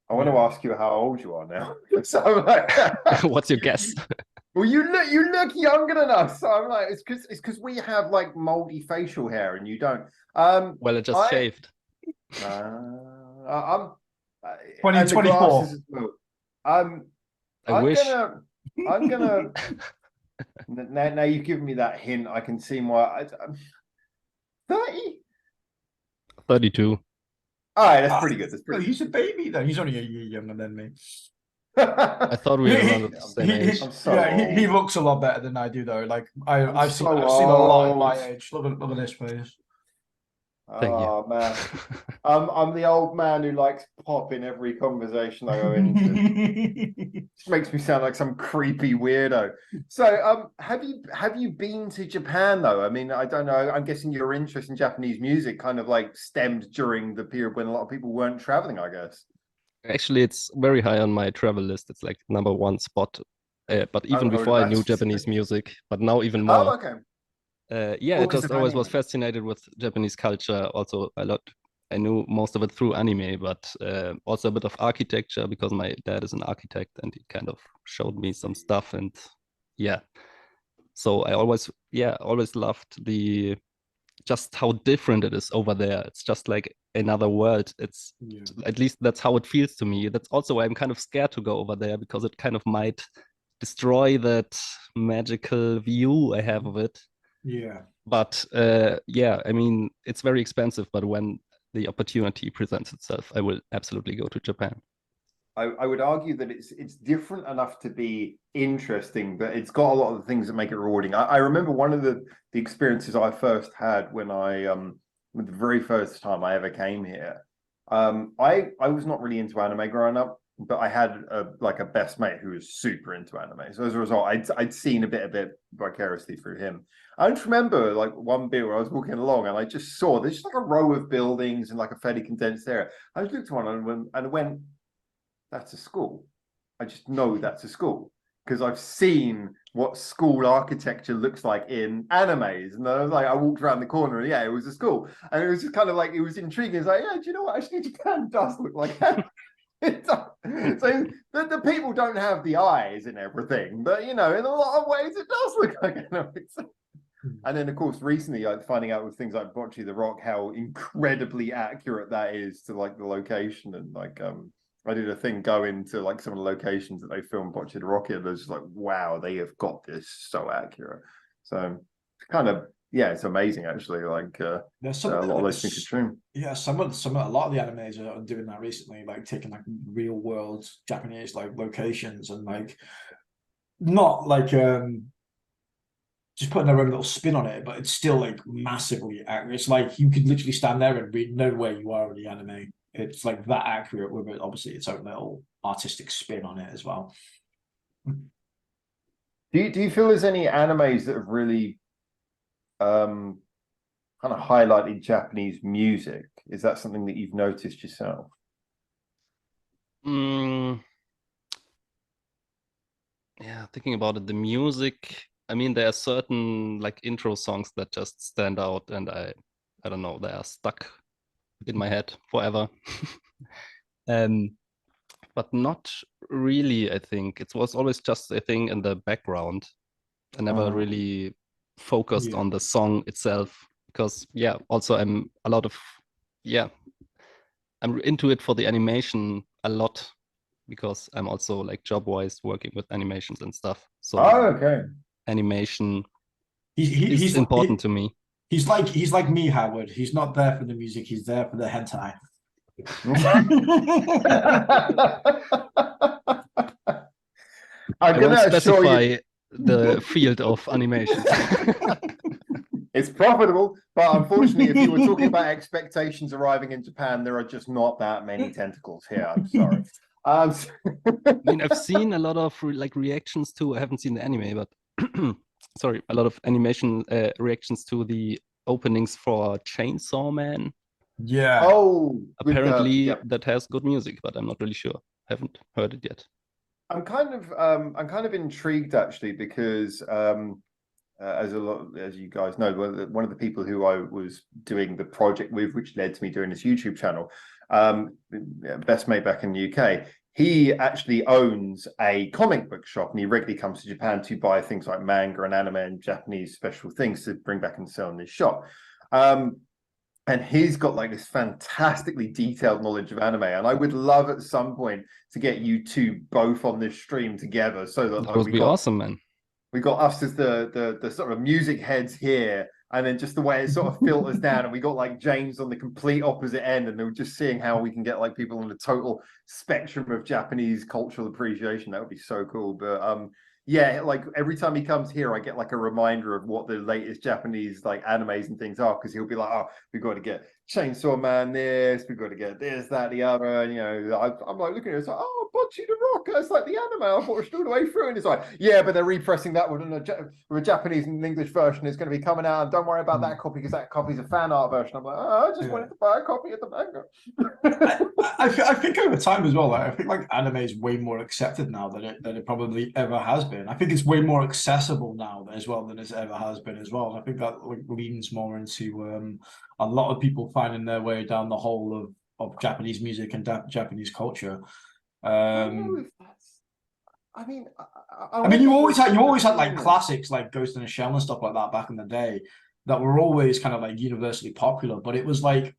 I want to ask you how old you are now. So I'm like, what's your guess? Well, you look younger than us. So I'm like, it's because we have like moldy facial hair and you don't. Well, I just shaved. I'm 2024. Well. I wish. I'm gonna. Now you've given me that hint. I can see why. 30. 32. All right, that's pretty good. That's pretty. He's a baby though. He's only a year younger than me. I thought we were around the same age. He looks a lot better than I do though. Like I've seen a lot in my age. Look at this, please. Oh man, I'm the old man who likes pop in every conversation I go into. Just makes me sound like some creepy weirdo. So, have you been to Japan though? I mean, I don't know. I'm guessing your interest in Japanese music kind of like stemmed during the period when a lot of people weren't traveling, I guess. Actually, it's very high on my travel list. It's like #1 spot. But even before I knew Japanese music, but now even more. Oh, okay. Yeah, Oh, I 'cause just of always was anime. fascinated with Japanese culture. Also, a lot. I knew most of it through anime, but also a bit of architecture because my dad is an architect and he kind of showed me some stuff. And yeah, so I always loved the just how different it is over there. It's just like another world. It's at least that's how it feels to me. That's also why I'm kind of scared to go over there because it kind of might destroy that magical view I have of it. Yeah. But yeah, I mean, it's very expensive, but when the opportunity presents itself, I will absolutely go to Japan. I would argue that it's different enough to be interesting, but it's got a lot of the things that make it rewarding. I remember one of the experiences I first had when the very first time I ever came here. I was not really into anime growing up, but I had a best mate who was super into anime. So as a result, I'd seen a bit of it vicariously through him. I just remember like one bit where I was walking along and I just saw there's just like a row of buildings in like a fairly condensed area. I just looked at one and went, that's a school. I just know that's a school because I've seen what school architecture looks like in animes. And I was like, I walked around the corner and yeah, it was a school. And it was just kind of like, it was intriguing. It's like, yeah, do you know what? Actually, Japan does look like that. So the people don't have the eyes and everything, but you know, in a lot of ways, it does look like animes. And then, of course, recently, finding out with things like Bocce the Rock, how incredibly accurate that is to like the location and like I did a thing going to like some of the locations that they filmed Bocce the Rock in. And it was just like, wow, they have got this so accurate. So it's kind of it's amazing actually. Like There's some a lot of those things are true. Yeah, a lot of the animes are doing that recently, like taking like real world Japanese like locations and like not like just putting their own little spin on it, but it's still like massively accurate. It's like you could literally stand there and know where you are in the anime. It's like that accurate with it, obviously its own little artistic spin on it as well. Do you feel there's any animes that have really kind of highlighted Japanese music? Is that something that you've noticed yourself? Yeah, thinking about it, the music. I mean, there are certain like intro songs that just stand out, and I don't know, they are stuck in my head forever. But not really. I think it was always just a thing in the background. I never really focused on the song itself because also I'm into it for the animation a lot because I'm also like job-wise working with animations and stuff. So okay. Animation He's is important to me. He's like me, Howard. He's not there for the music. He's there for the hentai. I'm going to specify the field of animation. It's profitable, but unfortunately, if you were talking about expectations arriving in Japan, there are just not that many tentacles here. I'm sorry. I mean, I've seen a lot of like reactions to. I haven't seen the anime, but sorry, a lot of animation reactions to the openings for Chainsaw Man. Yeah. Oh, apparently that has good music, but I'm not really sure. Haven't heard it yet. I'm kind of intrigued actually because as you guys know, one of the people who I was doing the project with, which led to me doing this YouTube channel, best mate back in the UK, he actually owns a comic book shop and he regularly comes to Japan to buy things like manga and anime and Japanese special things to bring back and sell in his shop. And he's got like this fantastically detailed knowledge of anime, and I would love at some point to get you two both on this stream together, so that would be awesome, man. We got us as the sort of music heads here, and then just the way it sort of filters down, and we got like James on the complete opposite end, and we're just seeing how we can get like people on the total spectrum of Japanese cultural appreciation. That would be so cool. But yeah, like every time he comes here, I get like a reminder of what the latest Japanese like animes and things are, because he'll be like, oh, we've got to get Chainsaw Man, this, we've got to get this, that, the other. And, you know, I'm like looking at it, it's like, oh, Bocce the Rock, that's like the anime I watched all the way through. And it's like, yeah, but they're repressing that with a Japanese and English version. It's going to be coming out. And don't worry about that copy because that copy's a fan art version. I'm like, oh, I just wanted to buy a copy of the manga. I think over time as well, like, I think like anime is way more accepted now than it probably ever has been. I think it's way more accessible now as well than it ever has been as well. And I think that like, leans more into a lot of people finding their way down the hole of Japanese music and Japanese culture. I don't know if that's. I mean, I mean, you always had like classics like Ghost in the Shell and stuff like that back in the day that were always kind of like universally popular, but it was like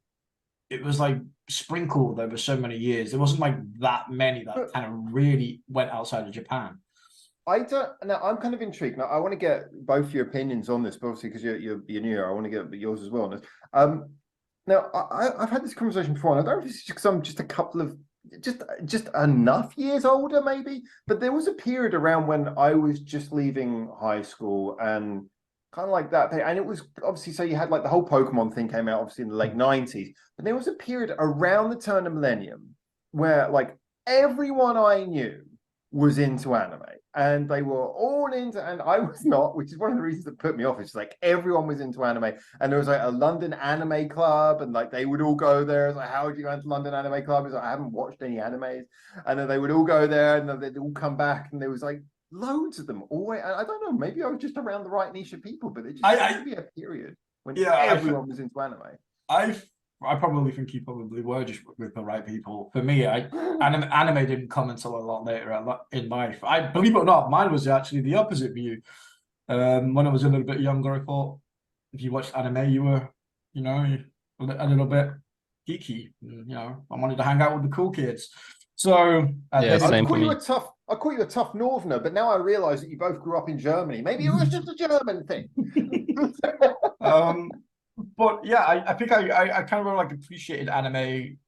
sprinkled over so many years. There wasn't like that many that kind of really went outside of Japan. I don't. Now I'm kind of intrigued. Now I want to get both your opinions on this, but obviously because you're new, I want to get yours as well on this. Now I've had this conversation before, and I don't know if it's because I'm just a couple of just enough years older, maybe. But there was a period around when I was just leaving high school and kind of like that, and it was obviously so you had like the whole Pokemon thing came out obviously in the late 90s, but there was a period around the turn of millennium where like everyone I knew was into anime. And they were all into, and I was not, which is one of the reasons that put me off. It's like everyone was into anime, and there was like a London anime club, and like they would all go there. It's like, how would you go into London anime club? It's like, I haven't watched any animes, and then they would all go there, and then they'd all come back, and there was like loads of them. Always, I don't know. Maybe I was just around the right niche of people, but it just seemed to be a period when everyone was into anime. I probably think you probably were just with the right people. For me, anime didn't come until a lot later in life. I believe it or not, mine was actually the opposite view. When I was a little bit younger, I thought if you watched anime, you were, you know, a little bit geeky. You know, I wanted to hang out with the cool kids. So yeah, same for me. I call you a tough northerner, but now I realise that you both grew up in Germany. Maybe it was just a German thing. But yeah, I think I kind of like appreciated anime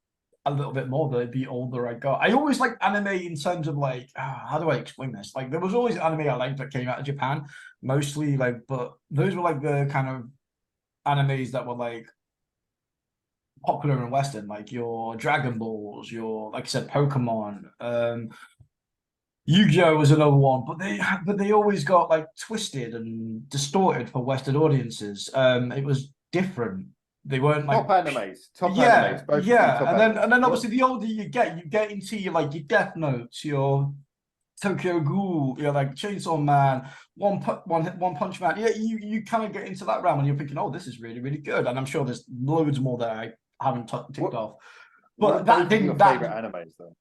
a little bit more the older I got. I always liked anime in terms of like, how do I explain this? Like there was always anime I liked that came out of Japan, mostly like, but those were like the kind of animes that were like popular in Western, like your Dragon Balls, your, like I said, Pokemon, Yu-Gi-Oh was another one, but they always got like twisted and distorted for Western audiences. It was different. They weren't like top animes, both and then obviously the older you get into your like your Death Notes, your Tokyo Ghoul, you're like Chainsaw Man, One Punch Man. Yeah, you kind of get into that realm and you're thinking, oh, this is really, really good. And I'm sure there's loads more that I haven't ticked off. But that didn't favorite animes though.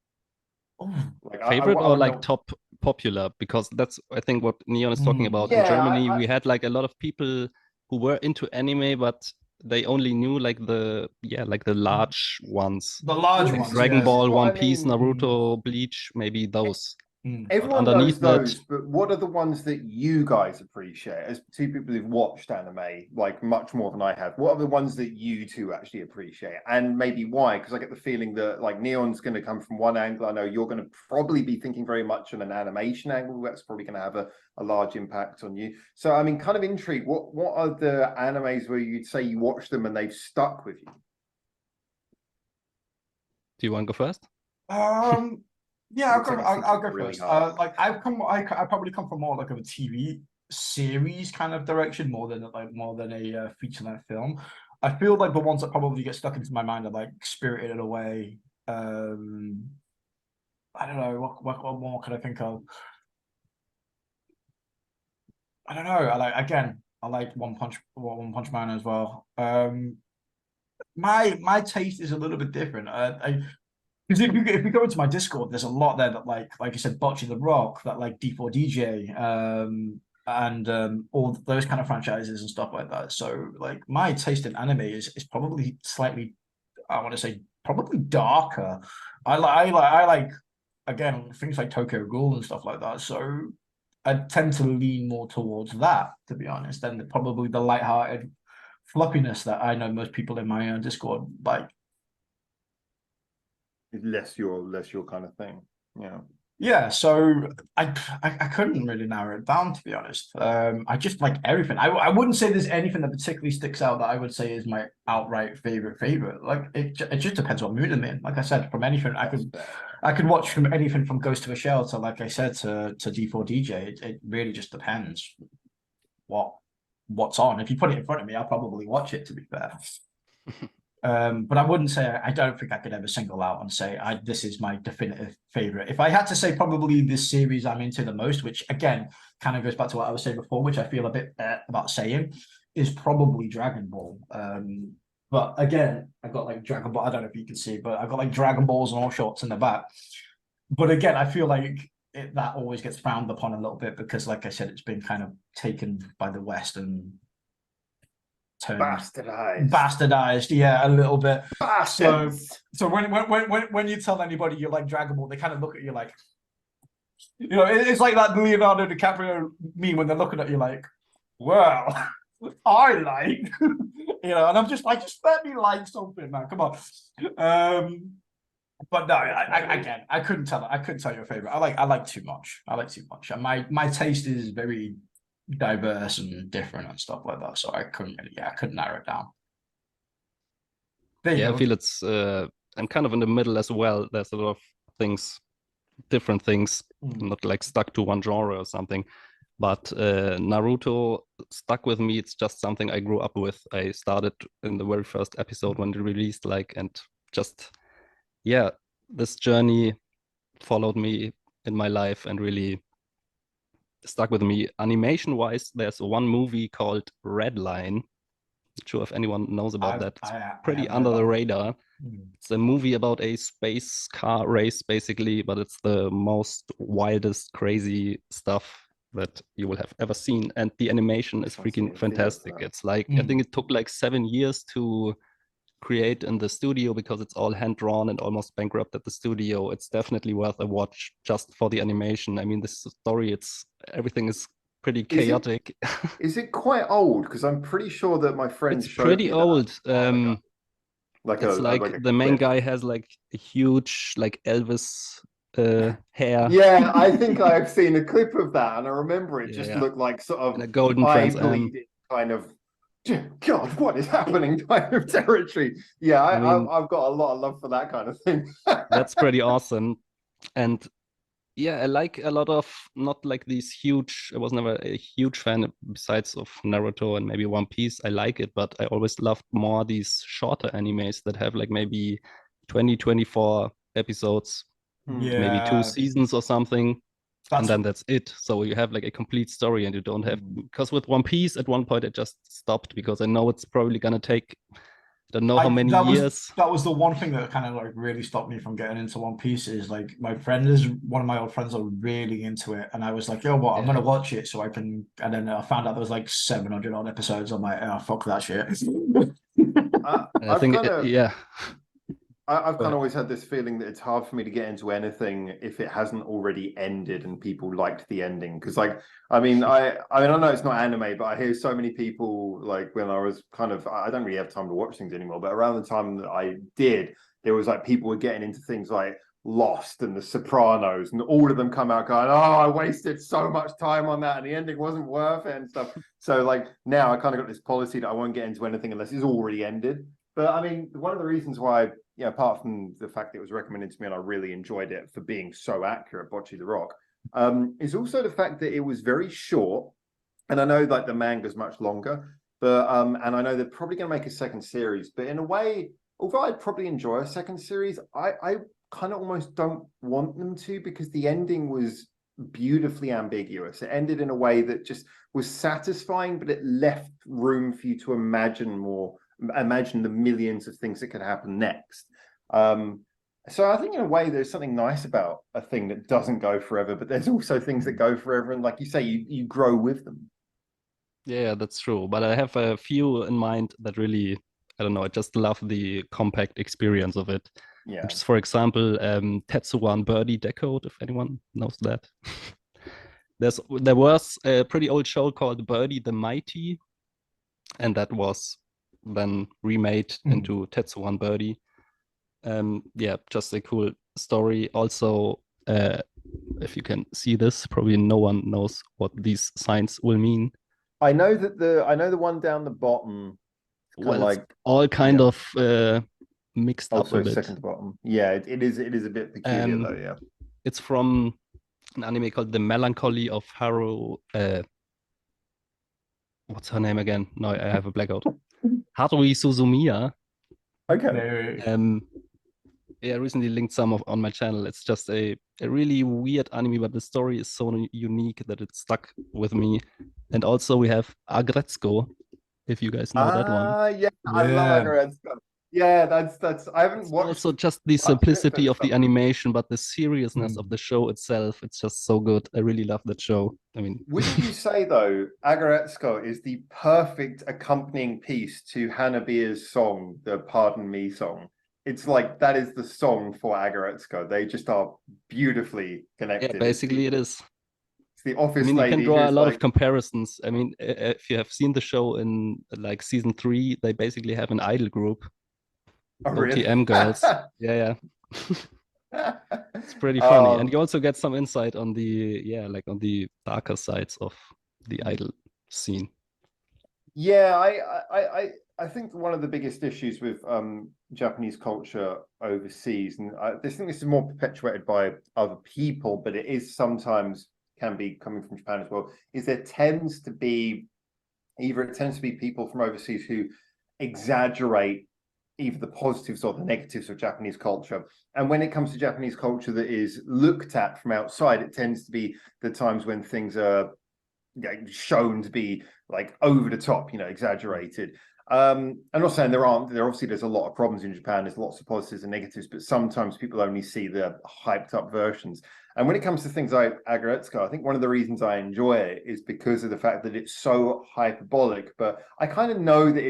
Like, favorite or like top popular, because that's I think what Neon is talking about. In Germany we had like a lot of people who were into anime, but they only knew like the large ones, ones, Dragon Ball, One Piece, Naruto, Bleach, maybe those. Everyone knows those, but what are the ones that you guys appreciate as two people who've watched anime like much more than I have? What are the ones that you two actually appreciate, and maybe why? Because I get the feeling that like Neon's going to come from one angle. I know you're going to probably be thinking very much on an animation angle. That's probably going to have a large impact on you. So I mean, kind of intrigued. What are the animes where you'd say you watched them and they've stuck with you? Do you want to go first? Yeah, I'll go first. Like I probably come from more like a TV series kind of direction more than a feature-length film. I feel like the ones that probably get stuck into my mind are like Spirited Away. I don't know what more could I think of. I don't know. I like One Punch Man as well. My taste is a little bit different. Because if we go into my Discord, there's a lot there that like I said, Bocce the Rock, that like D4DJ, and all those kind of franchises and stuff like that. So like my taste in anime is probably slightly, I want to say probably darker. I like again things like Tokyo Ghoul and stuff like that. So I tend to lean more towards that, to be honest, than probably the lighthearted floppiness that I know most people in my Discord like. Less your kind of thing. Yeah. Yeah, so I couldn't really narrow it down, to be honest. I just like everything. I wouldn't say there's anything that particularly sticks out that I would say is my outright favorite. Like it just depends what mood I'm in. Like I said, from anything I could watch from anything from Ghost of a Shell to, like I said, to D4DJ. It really just depends what's on. If you put it in front of me, I'll probably watch it, to be fair. But I wouldn't say, I don't think I could ever single out and say this is my definitive favorite. If I had to say probably this series I'm into the most, which again kind of goes back to what I was saying before, which I feel a bit about saying, is probably Dragon Ball. But again, I got like Dragon Ball. I don't know if you can see, but I got like Dragon Balls and all sorts in the back. But again, I feel like that always gets frowned upon a little bit because, like I said, it's been kind of taken by the West and bastardized, yeah, a little bit. So when you tell anybody you like Dragon Ball, they kind of look at you like, it's like that Leonardo DiCaprio meme when they're looking at you like, well, I like, and I'm just like, just let me like something, man, come on. But no, I couldn't tell your favorite. I like too much. And my taste is very diverse and different and stuff like that. So I couldn't narrow it down. I feel it's I'm kind of in the middle as well. There's a lot of things, different things, not like stuck to one genre or something. But Naruto stuck with me. It's just something I grew up with. I started in the very first episode when it released, and just this journey followed me in my life and really stuck with me. Animation wise, there's one movie called Red Line. Not sure if anyone knows about that. It's pretty under the radar. It's a movie about a space car race, basically, but it's the most wildest, crazy stuff that you will have ever seen. And the animation is freaking fantastic. It's like, I think it took like 7 years to create in the studio because it's all hand drawn and almost bankrupt at the studio. It's definitely worth a watch just for the animation. I mean, this story, everything is pretty chaotic. Is it quite old? Because I'm pretty sure that my friend it's pretty old. The main guy has like a huge like Elvis hair. Yeah, I think I've seen a clip of that, and I remember it just looked like sort of a golden bleeding kind of. God, what is happening kind of territory. Yeah, I've got a lot of love for that kind of thing. That's pretty awesome. And yeah, I like a lot of, not like these huge, I was never a huge fan besides of Naruto and maybe One Piece. I like it, but I always loved more these shorter animes that have like maybe 20, 24 episodes, maybe 2 seasons or something. And then that's it. So you have like a complete story and you don't have, because with One Piece at one point I just stopped because I know it's probably gonna take, I don't know how many years. That was the one thing that kind of like really stopped me from getting into One Piece is like one of my old friends are really into it. And I was like, yo, what? I'm gonna watch it so I can, and then I found out there was like 700 odd episodes. I'm like, oh, fuck that shit. I think, I've kind of always had this feeling that it's hard for me to get into anything if it hasn't already ended and people liked the ending. Because I know it's not anime, but I hear so many people, like when I was I don't really have time to watch things anymore, but around the time that I did, there was like people were getting into things like Lost and The Sopranos, and all of them come out going, oh, I wasted so much time on that and the ending wasn't worth it and stuff. So like now I kind of got this policy that I won't get into anything unless it's already ended. But I mean, one of the reasons why, apart from the fact that it was recommended to me and I really enjoyed it for being so accurate, Bocce the Rock, is also the fact that it was very short. And I know like the manga's much longer, but and I know they're probably going to make a second series. But in a way, although I'd probably enjoy a second series, I kind of almost don't want them to, because the ending was beautifully ambiguous. It ended in a way that just was satisfying, but it left room for you to imagine the millions of things that could happen next. So I think in a way there's something nice about a thing that doesn't go forever, but there's also things that go forever, and like you say, you grow with them. Yeah, that's true. But I have a few in mind that really, I don't know, I just love the compact experience of it. Yeah. Which is, for example, Tetsuo and Birdie Decode, if anyone knows that. There was a pretty old show called Birdie the Mighty, and that was then remade into Tetsuo and Birdie. Just a cool story. Also, if you can see this, probably no one knows what these signs will mean. I know the one down the bottom. Well, Like it's all kind of mixed up also a bit. second to bottom. Yeah, it is a bit peculiar though. Yeah, it's from an anime called The Melancholy of Haru. What's her name again? No, I have a blackout. Haruhi Suzumiya. okay. Yeah, I recently linked some on my channel. It's just a really weird anime, but the story is so unique that it stuck with me. And also we have Agretsuko, if you guys know that one. Yeah, I love Agretsuko. Yeah, that's I haven't It's watched. also just the simplicity of the animation, but the seriousness of the show itself, it's just so good. I really love that show. I mean, Wouldn't you say though, Agretsuko is the perfect accompanying piece to Hanabiya's song, the Pardon Me song? It's like that is the song for Agretsuko. They just are beautifully connected. Yeah, basically it is. It's the office I mean, lady. you can draw a lot like... of comparisons. I mean, if you have seen the show in like season 3, they basically have an idol group. Oh, really? OTM girls. Yeah. It's pretty funny. And you also get some insight on on the darker sides of the idol scene. Yeah, I think one of the biggest issues with Japanese culture overseas, and I think this is more perpetuated by other people, but it is sometimes can be coming from Japan as well, is there tends to be people from overseas who exaggerate either the positives or the negatives of Japanese culture. And when it comes to Japanese culture that is looked at from outside, it tends to be the times when things are shown to be like over the top, exaggerated. I'm not saying there obviously there's a lot of problems in Japan, there's lots of positives and negatives, but sometimes people only see the hyped up versions. And when it comes to things like Agretsuko, I think one of the reasons I enjoy it is because of the fact that it's so hyperbolic, but I kind of know that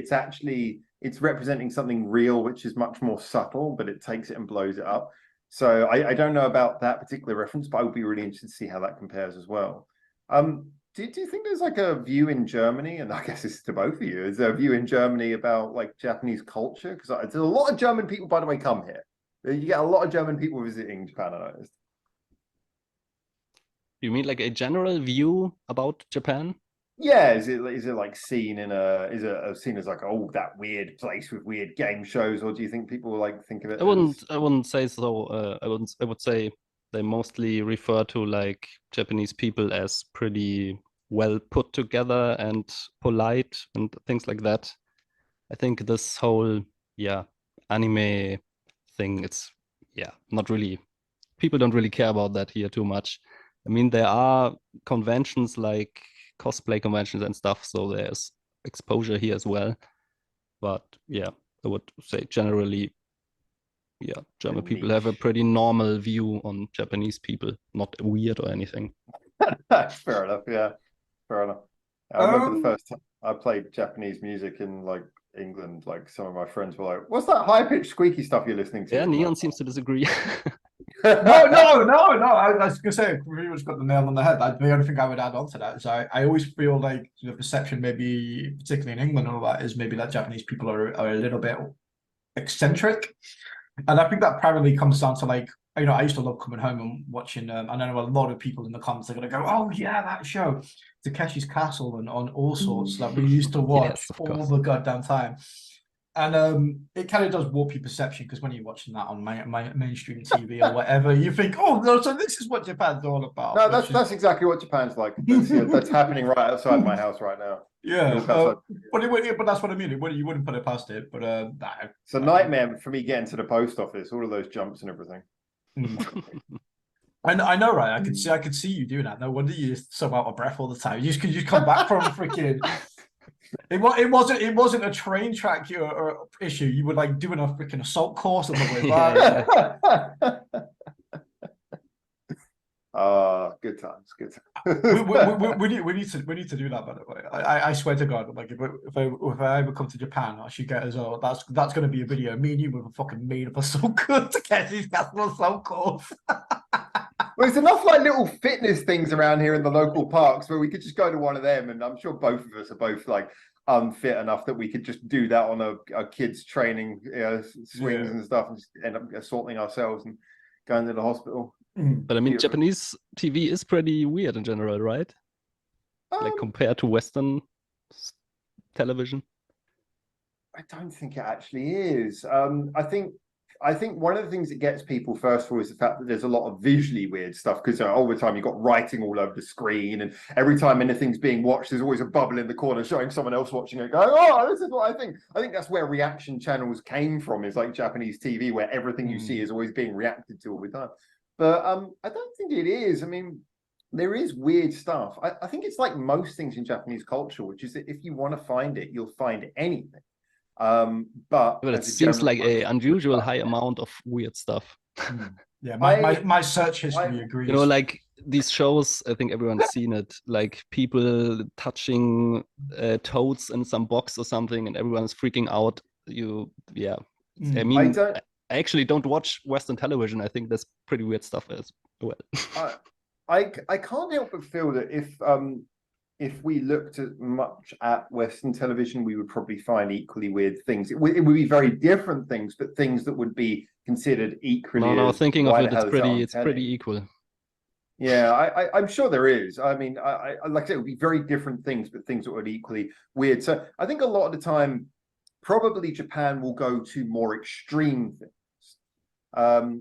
it's representing something real, which is much more subtle, but it takes it and blows it up. So I don't know about that particular reference, but I would be really interested to see how that compares as well. Do you think there's like a view in Germany, and I guess this is to both of you, is there a view in Germany about like Japanese culture? Because there's a lot of German people, by the way, come here. You get a lot of German people visiting Japan, I noticed. You mean like a general view about Japan? Yeah, is it like seen seen as like, oh, that weird place with weird game shows, or do you think people like think of it? I wouldn't say so. I would say they mostly refer to like Japanese people as pretty well put together and polite and things like that. I think this whole anime thing, it's not really, people don't really care about that here too much. I mean, there are conventions like cosplay conventions and stuff, so there's exposure here as well. But yeah, I would say generally, German people have a pretty normal view on Japanese people, not weird or anything. Fair enough, yeah. Fair enough. I remember the first time I played Japanese music in like England, like some of my friends were like, what's that high-pitched squeaky stuff you're listening to? Yeah, Neon seems to disagree. No. I was gonna say, pretty much got the nail on the head. The only thing I would add on to that is I always feel like the perception, maybe particularly in England and all that, is maybe that Japanese people are a little bit eccentric, and I think that primarily comes down to like, I used to love coming home and watching. I know a lot of people in the comments are gonna go, "Oh yeah, that show, Takeshi's Castle," and on all sorts that we used to watch all the goddamn time. And it kind of does warp your perception, because when you're watching that on mainstream TV or whatever, you think, oh no, so this is what Japan's all about. No, that's exactly what Japan's like. That's happening right outside my house right now. Yeah, but that's what I mean. You wouldn't put it past it, but it's a nightmare for me getting to the post office, all of those jumps and everything. And I know, right? I could see you doing that. No wonder you're so out of breath all the time. You just come back from freaking. It wasn't a train track or issue. You were like doing a freaking assault course on the way back. Good times. we need to do that, by the way. I swear to God, like if I ever come to Japan, I should get as well. That's going to be a video. Me and you with a fucking made up assault course to get these assault course. Well, there's enough like little fitness things around here in the local parks where we could just go to one of them, and I'm sure both of us are both like unfit enough that we could just do that on a kids training swings and stuff, and just end up assaulting ourselves and going to the hospital. But I mean, Beautiful. Japanese TV is pretty weird in general, right? Like Um, compared to Western television. I don't think it actually is. I think one of the things that gets people first of all is the fact that there's a lot of visually weird stuff because all the time you've got writing all over the screen, and every time anything's being watched, there's always a bubble in the corner showing someone else watching it, going, "Oh, this is what I think." I think that's where reaction channels came from. Is like Japanese TV, where everything you see is always being reacted to all the time. But I don't think it is. I mean, there is weird stuff. I think it's like most things in Japanese culture, which is that if you want to find it, you'll find anything. But But it as a seems general like a rule, unusual high amount of weird stuff. Yeah, I- my search history agrees. You know, like these shows, I think everyone's seen it, like people touching toads in some box or something, and everyone's freaking out. Yeah. I I mean, don't. I actually don't watch Western television. I think that's pretty weird stuff as well. I can't help but feel that if we looked at much at Western television, we would probably find equally weird things. It would be very different things, but things that would be considered equally. No, as, thinking why of the it, hell is that on it's telly? pretty equal. Yeah, I'm sure there is. I mean, I like I said, it would be very different things, but things that would be equally weird. So I think a lot of the time, probably Japan will go to more extreme things.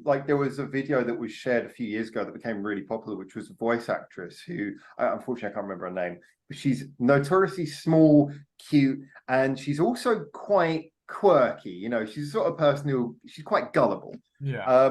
Like there was a video that was shared a few years ago that became really popular, which was a voice actress who, unfortunately, I can't remember her name, but she's notoriously small, cute, and she's also quite quirky. You know, she's the sort of person who she's quite gullible. Yeah.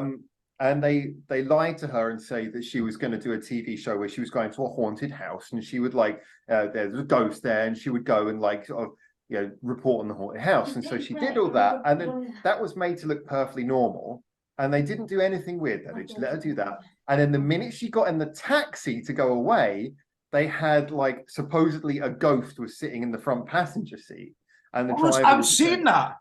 And they lied to her and say that she was going to do a TV show where she was going to a haunted house and she would like there's a ghost there and she would go and like sort of report on the haunted house. And so she did all that, and then that was made to look perfectly normal. And they didn't do anything weird. They just let her do that. And then the minute she got in the taxi to go away, they had like supposedly a ghost was sitting in the front passenger seat. And the driver I've was seen that.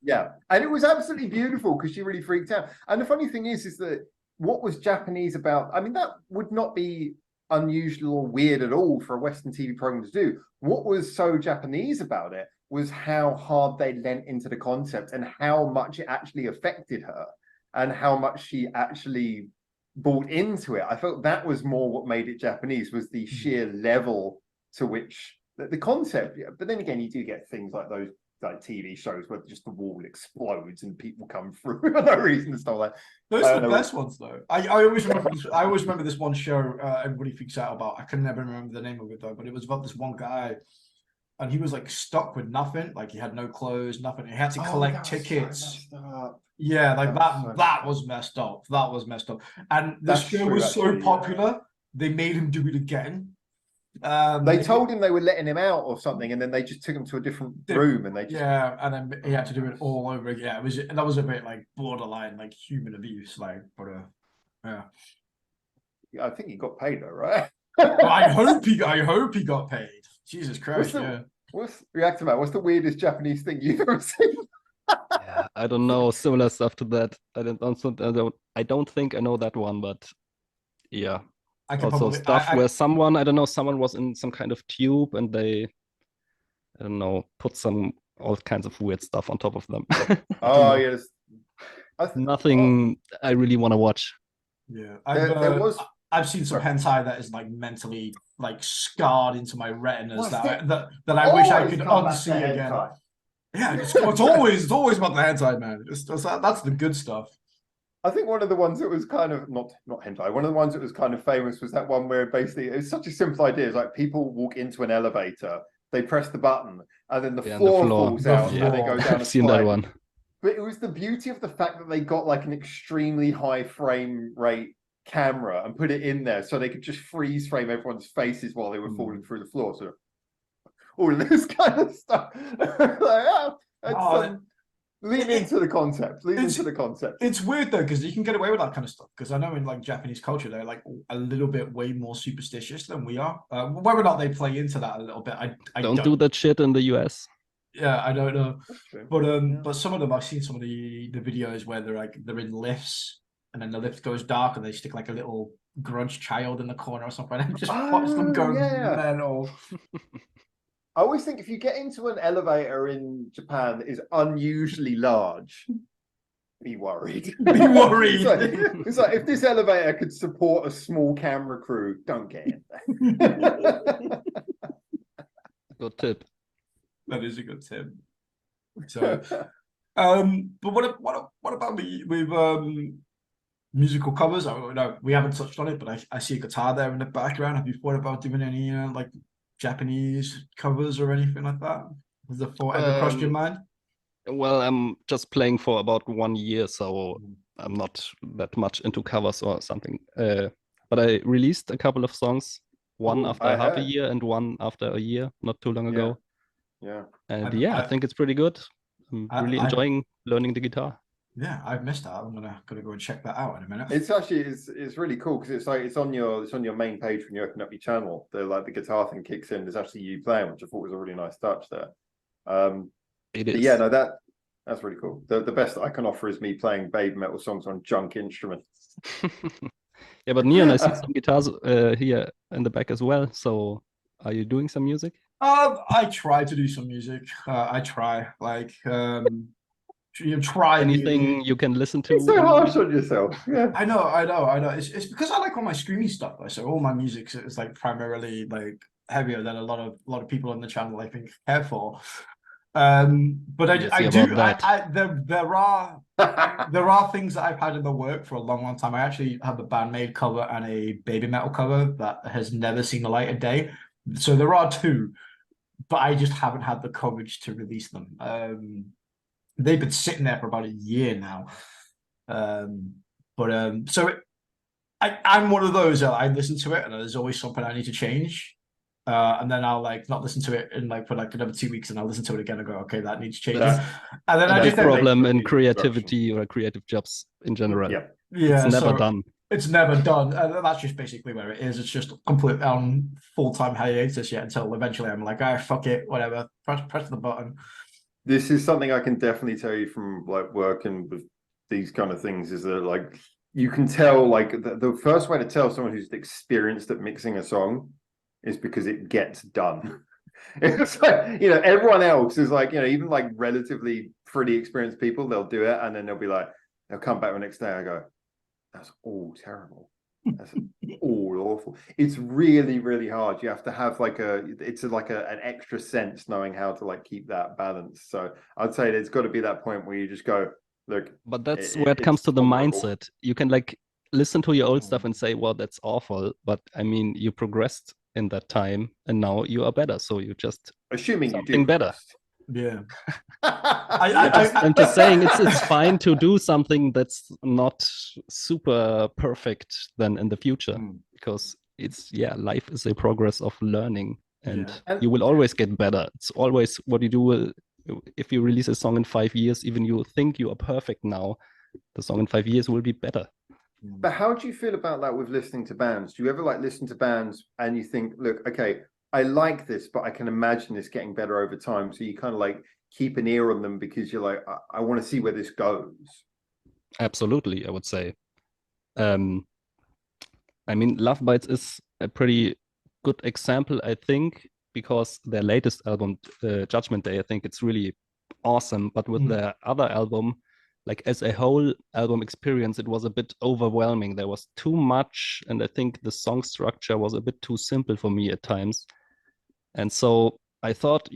Yeah, and it was absolutely beautiful because she really freaked out. And the funny thing is that what was Japanese about? I mean, that would not be unusual or weird at all for a Western TV program to do. What was so Japanese about it was how hard they lent into the concept and how much it actually affected her and how much she actually bought into it. I felt that was more what made it Japanese, was the sheer level to which the concept. But then again, you do get things like those like TV shows where just the wall explodes and people come through for no reason and stuff like that. Those are the best ones, though. I always remember this one show everybody freaks out about. I can never remember the name of it though, but it was about this one guy, and he was like stuck with nothing. Like he had no clothes, nothing. He had to collect tickets. Yeah, like that was messed up. That was messed up. And the show was so popular, they made him do it again. They told him they were letting him out or something, and then they just took him to a different room, and they just and then he had to do it all over again. Yeah, that was a bit like borderline like human abuse, like, but yeah. I think he got paid though, right? Well, I hope he got paid. Jesus Christ! What's reacting, Matt? What's the weirdest Japanese thing you've ever seen? Yeah, I don't know, similar stuff to that. I don't think I know that one, but yeah. Also stuff where someone was in some kind of tube and they, I don't know, put all kinds of weird stuff on top of them. Oh yes. Nothing I really want to watch. Yeah, I've seen some hentai that is like mentally like scarred into my retinas that I wish I could unsee again. Yeah, it's always about the hentai, man. That's the good stuff. I think one of the ones that was kind of not hentai. One of the ones that was kind of famous was that one where basically it's such a simple idea. It's like people walk into an elevator, they press the button, and then the floor falls out, and they go down. I've seen that one. But it was the beauty of the fact that they got like an extremely high frame rate camera and put it in there so they could just freeze frame everyone's faces while they were falling through the floor. So all of this kind of stuff. Lean into the concept. It's weird though, because you can get away with that kind of stuff. Because I know in like Japanese culture, they're like a little bit way more superstitious than we are. Whether or not they play into that a little bit, I don't do that shit in the US. Yeah, I don't know. But some of them, I've seen some of the videos where they're in lifts, and then the lift goes dark, and they stick like a little grudge child in the corner or something, and just watch them go mental. I always think if you get into an elevator in Japan that is unusually large, Be worried. Be worried. It's like if this elevator could support a small camera crew, don't get in there. Good tip. That is a good tip. So, but what about with musical covers? I know we haven't touched on it, but I see a guitar there in the background. Have you thought about doing any like Japanese covers or anything like that? Has the thought ever crossed your mind? Well, I'm just playing for about 1 year, so I'm not that much into covers or something. But I released a couple of songs, one after half a year and one after a year, not too long ago. Yeah. And I think it's pretty good. I'm really enjoying learning the guitar. Yeah, I've missed that. I'm gonna go and check that out in a minute. It's actually it's really cool because it's on your main page when you open up your channel. The guitar thing kicks in. There's actually you playing, which I thought was a really nice touch there. It is. Yeah, no, that's really cool. The best I can offer is me playing baby metal songs on junk instruments. Yeah, but Neon, I see some guitars here in the back as well. So, are you doing some music? I try to do some music. I try like you try anything you can listen to. It's so harsh on yourself. Yeah. I know. It's because I like all my streamy stuff. So all my music is like primarily like heavier than a lot of people on the channel I think care for. But I do. There are things that I've had in the work for a long time. I actually have a BABYMETAL cover and a BABYMETAL cover that has never seen the light of day. So there are two, but I just haven't had the courage to release them. They've been sitting there for about a year now. So I'm one of those. I listen to it, and there's always something I need to change. And then I'll like not listen to it in like for like another 2 weeks, and I'll listen to it again and go, okay, that needs changes. And then I just problem in creativity or creative jobs in general. Yeah, it's never done. It's never done. That's just basically where it is. It's just complete on full-time hiatus yet until eventually I'm like, fuck it, whatever. Press the button. This is something I can definitely tell you from like working with these kind of things is that like you can tell like the first way to tell someone who's experienced at mixing a song is because it gets done. It's like, everyone else is like, even like relatively pretty experienced people, they'll do it and then they'll be like, they'll come back the next day and go, that's all terrible. That's all awful. It's really, really hard. You have to have like an extra sense knowing how to like keep that balance. So I'd say there's got to be that point where you just go, look. But that's where it comes to the mindset. You can like listen to your old stuff and say, well, that's awful. But I mean, you progressed in that time and now you are better. So you just assuming you do better. Yeah. I'm just saying it's fine to do something that's not super perfect then in the future because life is a progress of learning and you will always get better. It's always what you do. If you release a song in 5 years, even you think you are perfect now, the song in 5 years will be better. But how do you feel about that with listening to bands? Do you ever like listen to bands and you think, look, okay, I like this, but I can imagine this getting better over time. So you kind of like keep an ear on them because you're like, I want to see where this goes. Absolutely, I would say. I mean, LOVEBITES is a pretty good example, I think, because their latest album, Judgment Day, I think it's really awesome. But with their other album, like as a whole album experience, it was a bit overwhelming. There was too much, and I think the song structure was a bit too simple for me at times. And so I thought,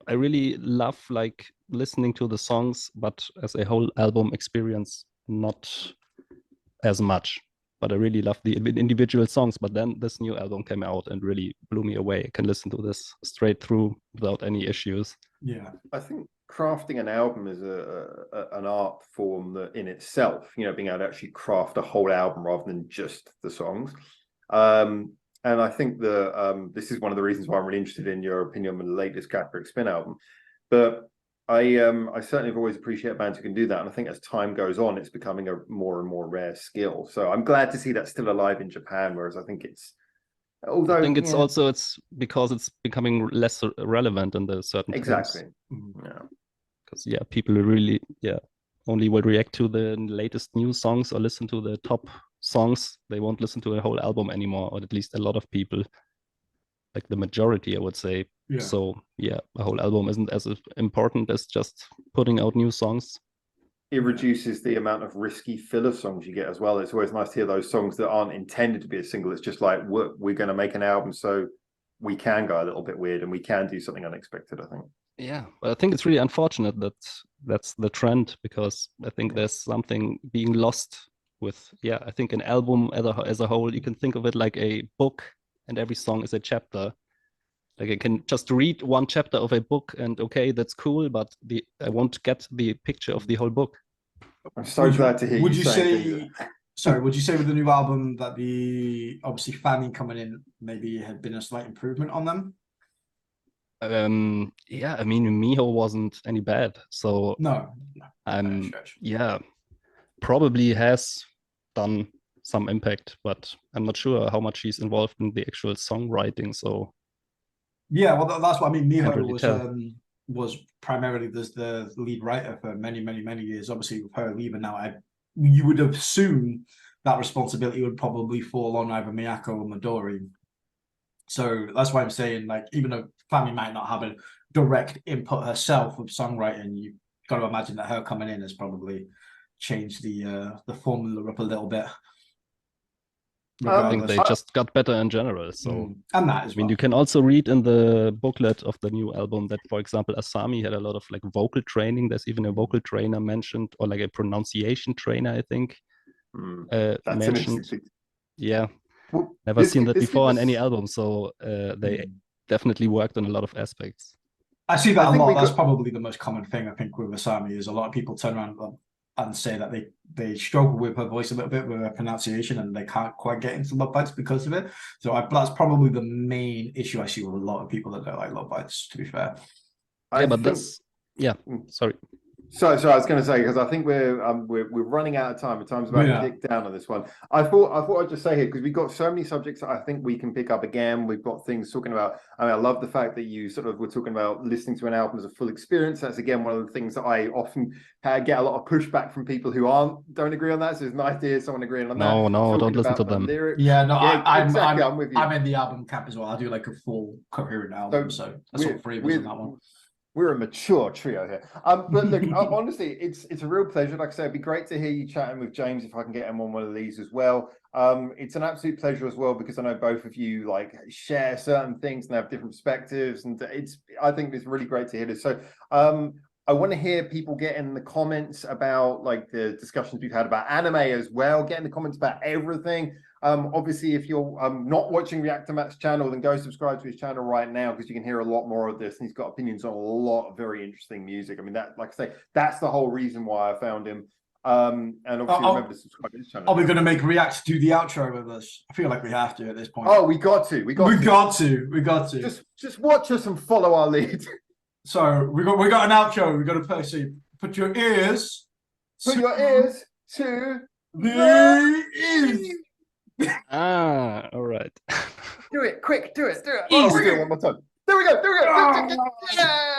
I really love like listening to the songs, but as a whole album experience, not as much. But I really love the individual songs. But then this new album came out and really blew me away. I can listen to this straight through without any issues. Yeah, I think crafting an album is an art form that in itself, being able to actually craft a whole album rather than just the songs. And I think this is one of the reasons why I'm really interested in your opinion on the latest Gothic Spin album. But I certainly have always appreciated bands who can do that. And I think as time goes on, it's becoming a more and more rare skill. So I'm glad to see that still alive in Japan, whereas I think it's I think it's also because it's becoming less relevant in the certain exactly times. Yeah, because people really only will react to the latest new songs or listen to the top songs. They won't listen to a whole album anymore, or at least a lot of people, like the majority, I would say. So a whole album isn't as important as just putting out new songs. it reduces the amount of risky filler songs you get as well. It's always nice to hear those songs that aren't intended to be a single. It's just like, we're going to make an album, so we can go a little bit weird and we can do something unexpected, I think. Yeah, but I think it's really unfortunate that that's the trend, because I think there's something being lost with, I think an album as a whole, you can think of it like a book, and every song is a chapter. Like I can just read one chapter of a book and okay, that's cool, but I won't get the picture of the whole book. I'm so glad to hear would you say sorry, would you say with the new album that the obviously Fanny coming in maybe had been a slight improvement on them? Yeah, I mean Miho wasn't any bad, so No. Probably has done some impact, but I'm not sure how much he's involved in the actual songwriting, so yeah, well, that's what I mean. Miho really was primarily the lead writer for many years. Obviously, with her leaving now, you would assume that responsibility would probably fall on either Miyako or Midori. So that's why I'm saying, like, even though Fami might not have a direct input herself with songwriting, you've got to imagine that her coming in has probably changed the formula up a little bit. I think they just got better in general. So and that as well. I mean, you can also read in the booklet of the new album that, for example, Asami had a lot of like vocal training. There's even a vocal trainer mentioned, or like a pronunciation trainer, I think. That's mentioned. Yeah, well, never seen that before on any album. So they definitely worked on a lot of aspects. I see that a lot. That's probably the most common thing I think with Asami is a lot of people turn around and say that they struggle with her voice a little bit with her pronunciation and they can't quite get into LOVEBITES because of it. So that's probably the main issue I see with a lot of people that don't like LOVEBITES, to be fair. Sorry. So I was going to say, because I think we're running out of time. The time's about to tick down on this one. I thought I'd just say here, because we've got so many subjects that I think we can pick up again. We've got things talking about. I mean, I love the fact that you sort of were talking about listening to an album as a full experience. That's again one of the things that I often get a lot of pushback from people who don't agree on that. So it's nice to hear someone agreeing on that. No, don't listen to them. Lyrics. Yeah, no, I'm with you. I'm in the album camp as well. I do like a full coherent album, so that's all three of us on that one. We're a mature trio here. But look, honestly, it's a real pleasure. Like I said, it'd be great to hear you chatting with James if I can get him on one of these as well. It's an absolute pleasure as well, because I know both of you like share certain things and have different perspectives, and I think it's really great to hear this. So I want to hear people get in the comments about like the discussions we've had about anime as well. Get in the comments about everything. Obviously, if you're not watching Reactor Matt's channel, then go subscribe to his channel right now, because you can hear a lot more of this, and he's got opinions on a lot of very interesting music. I mean, that, like I say, that's the whole reason why I found him. And obviously, remember to subscribe to his channel. Are we going to make React do the outro with us? I feel like we have to at this point. Oh, we got to. Just watch us and follow our lead. So we got an outro. We got to firstly put your ears. Put your ears to the ears. All right. Do it quick. Do it. Oh, we'll do it one more time. There we go. Yeah.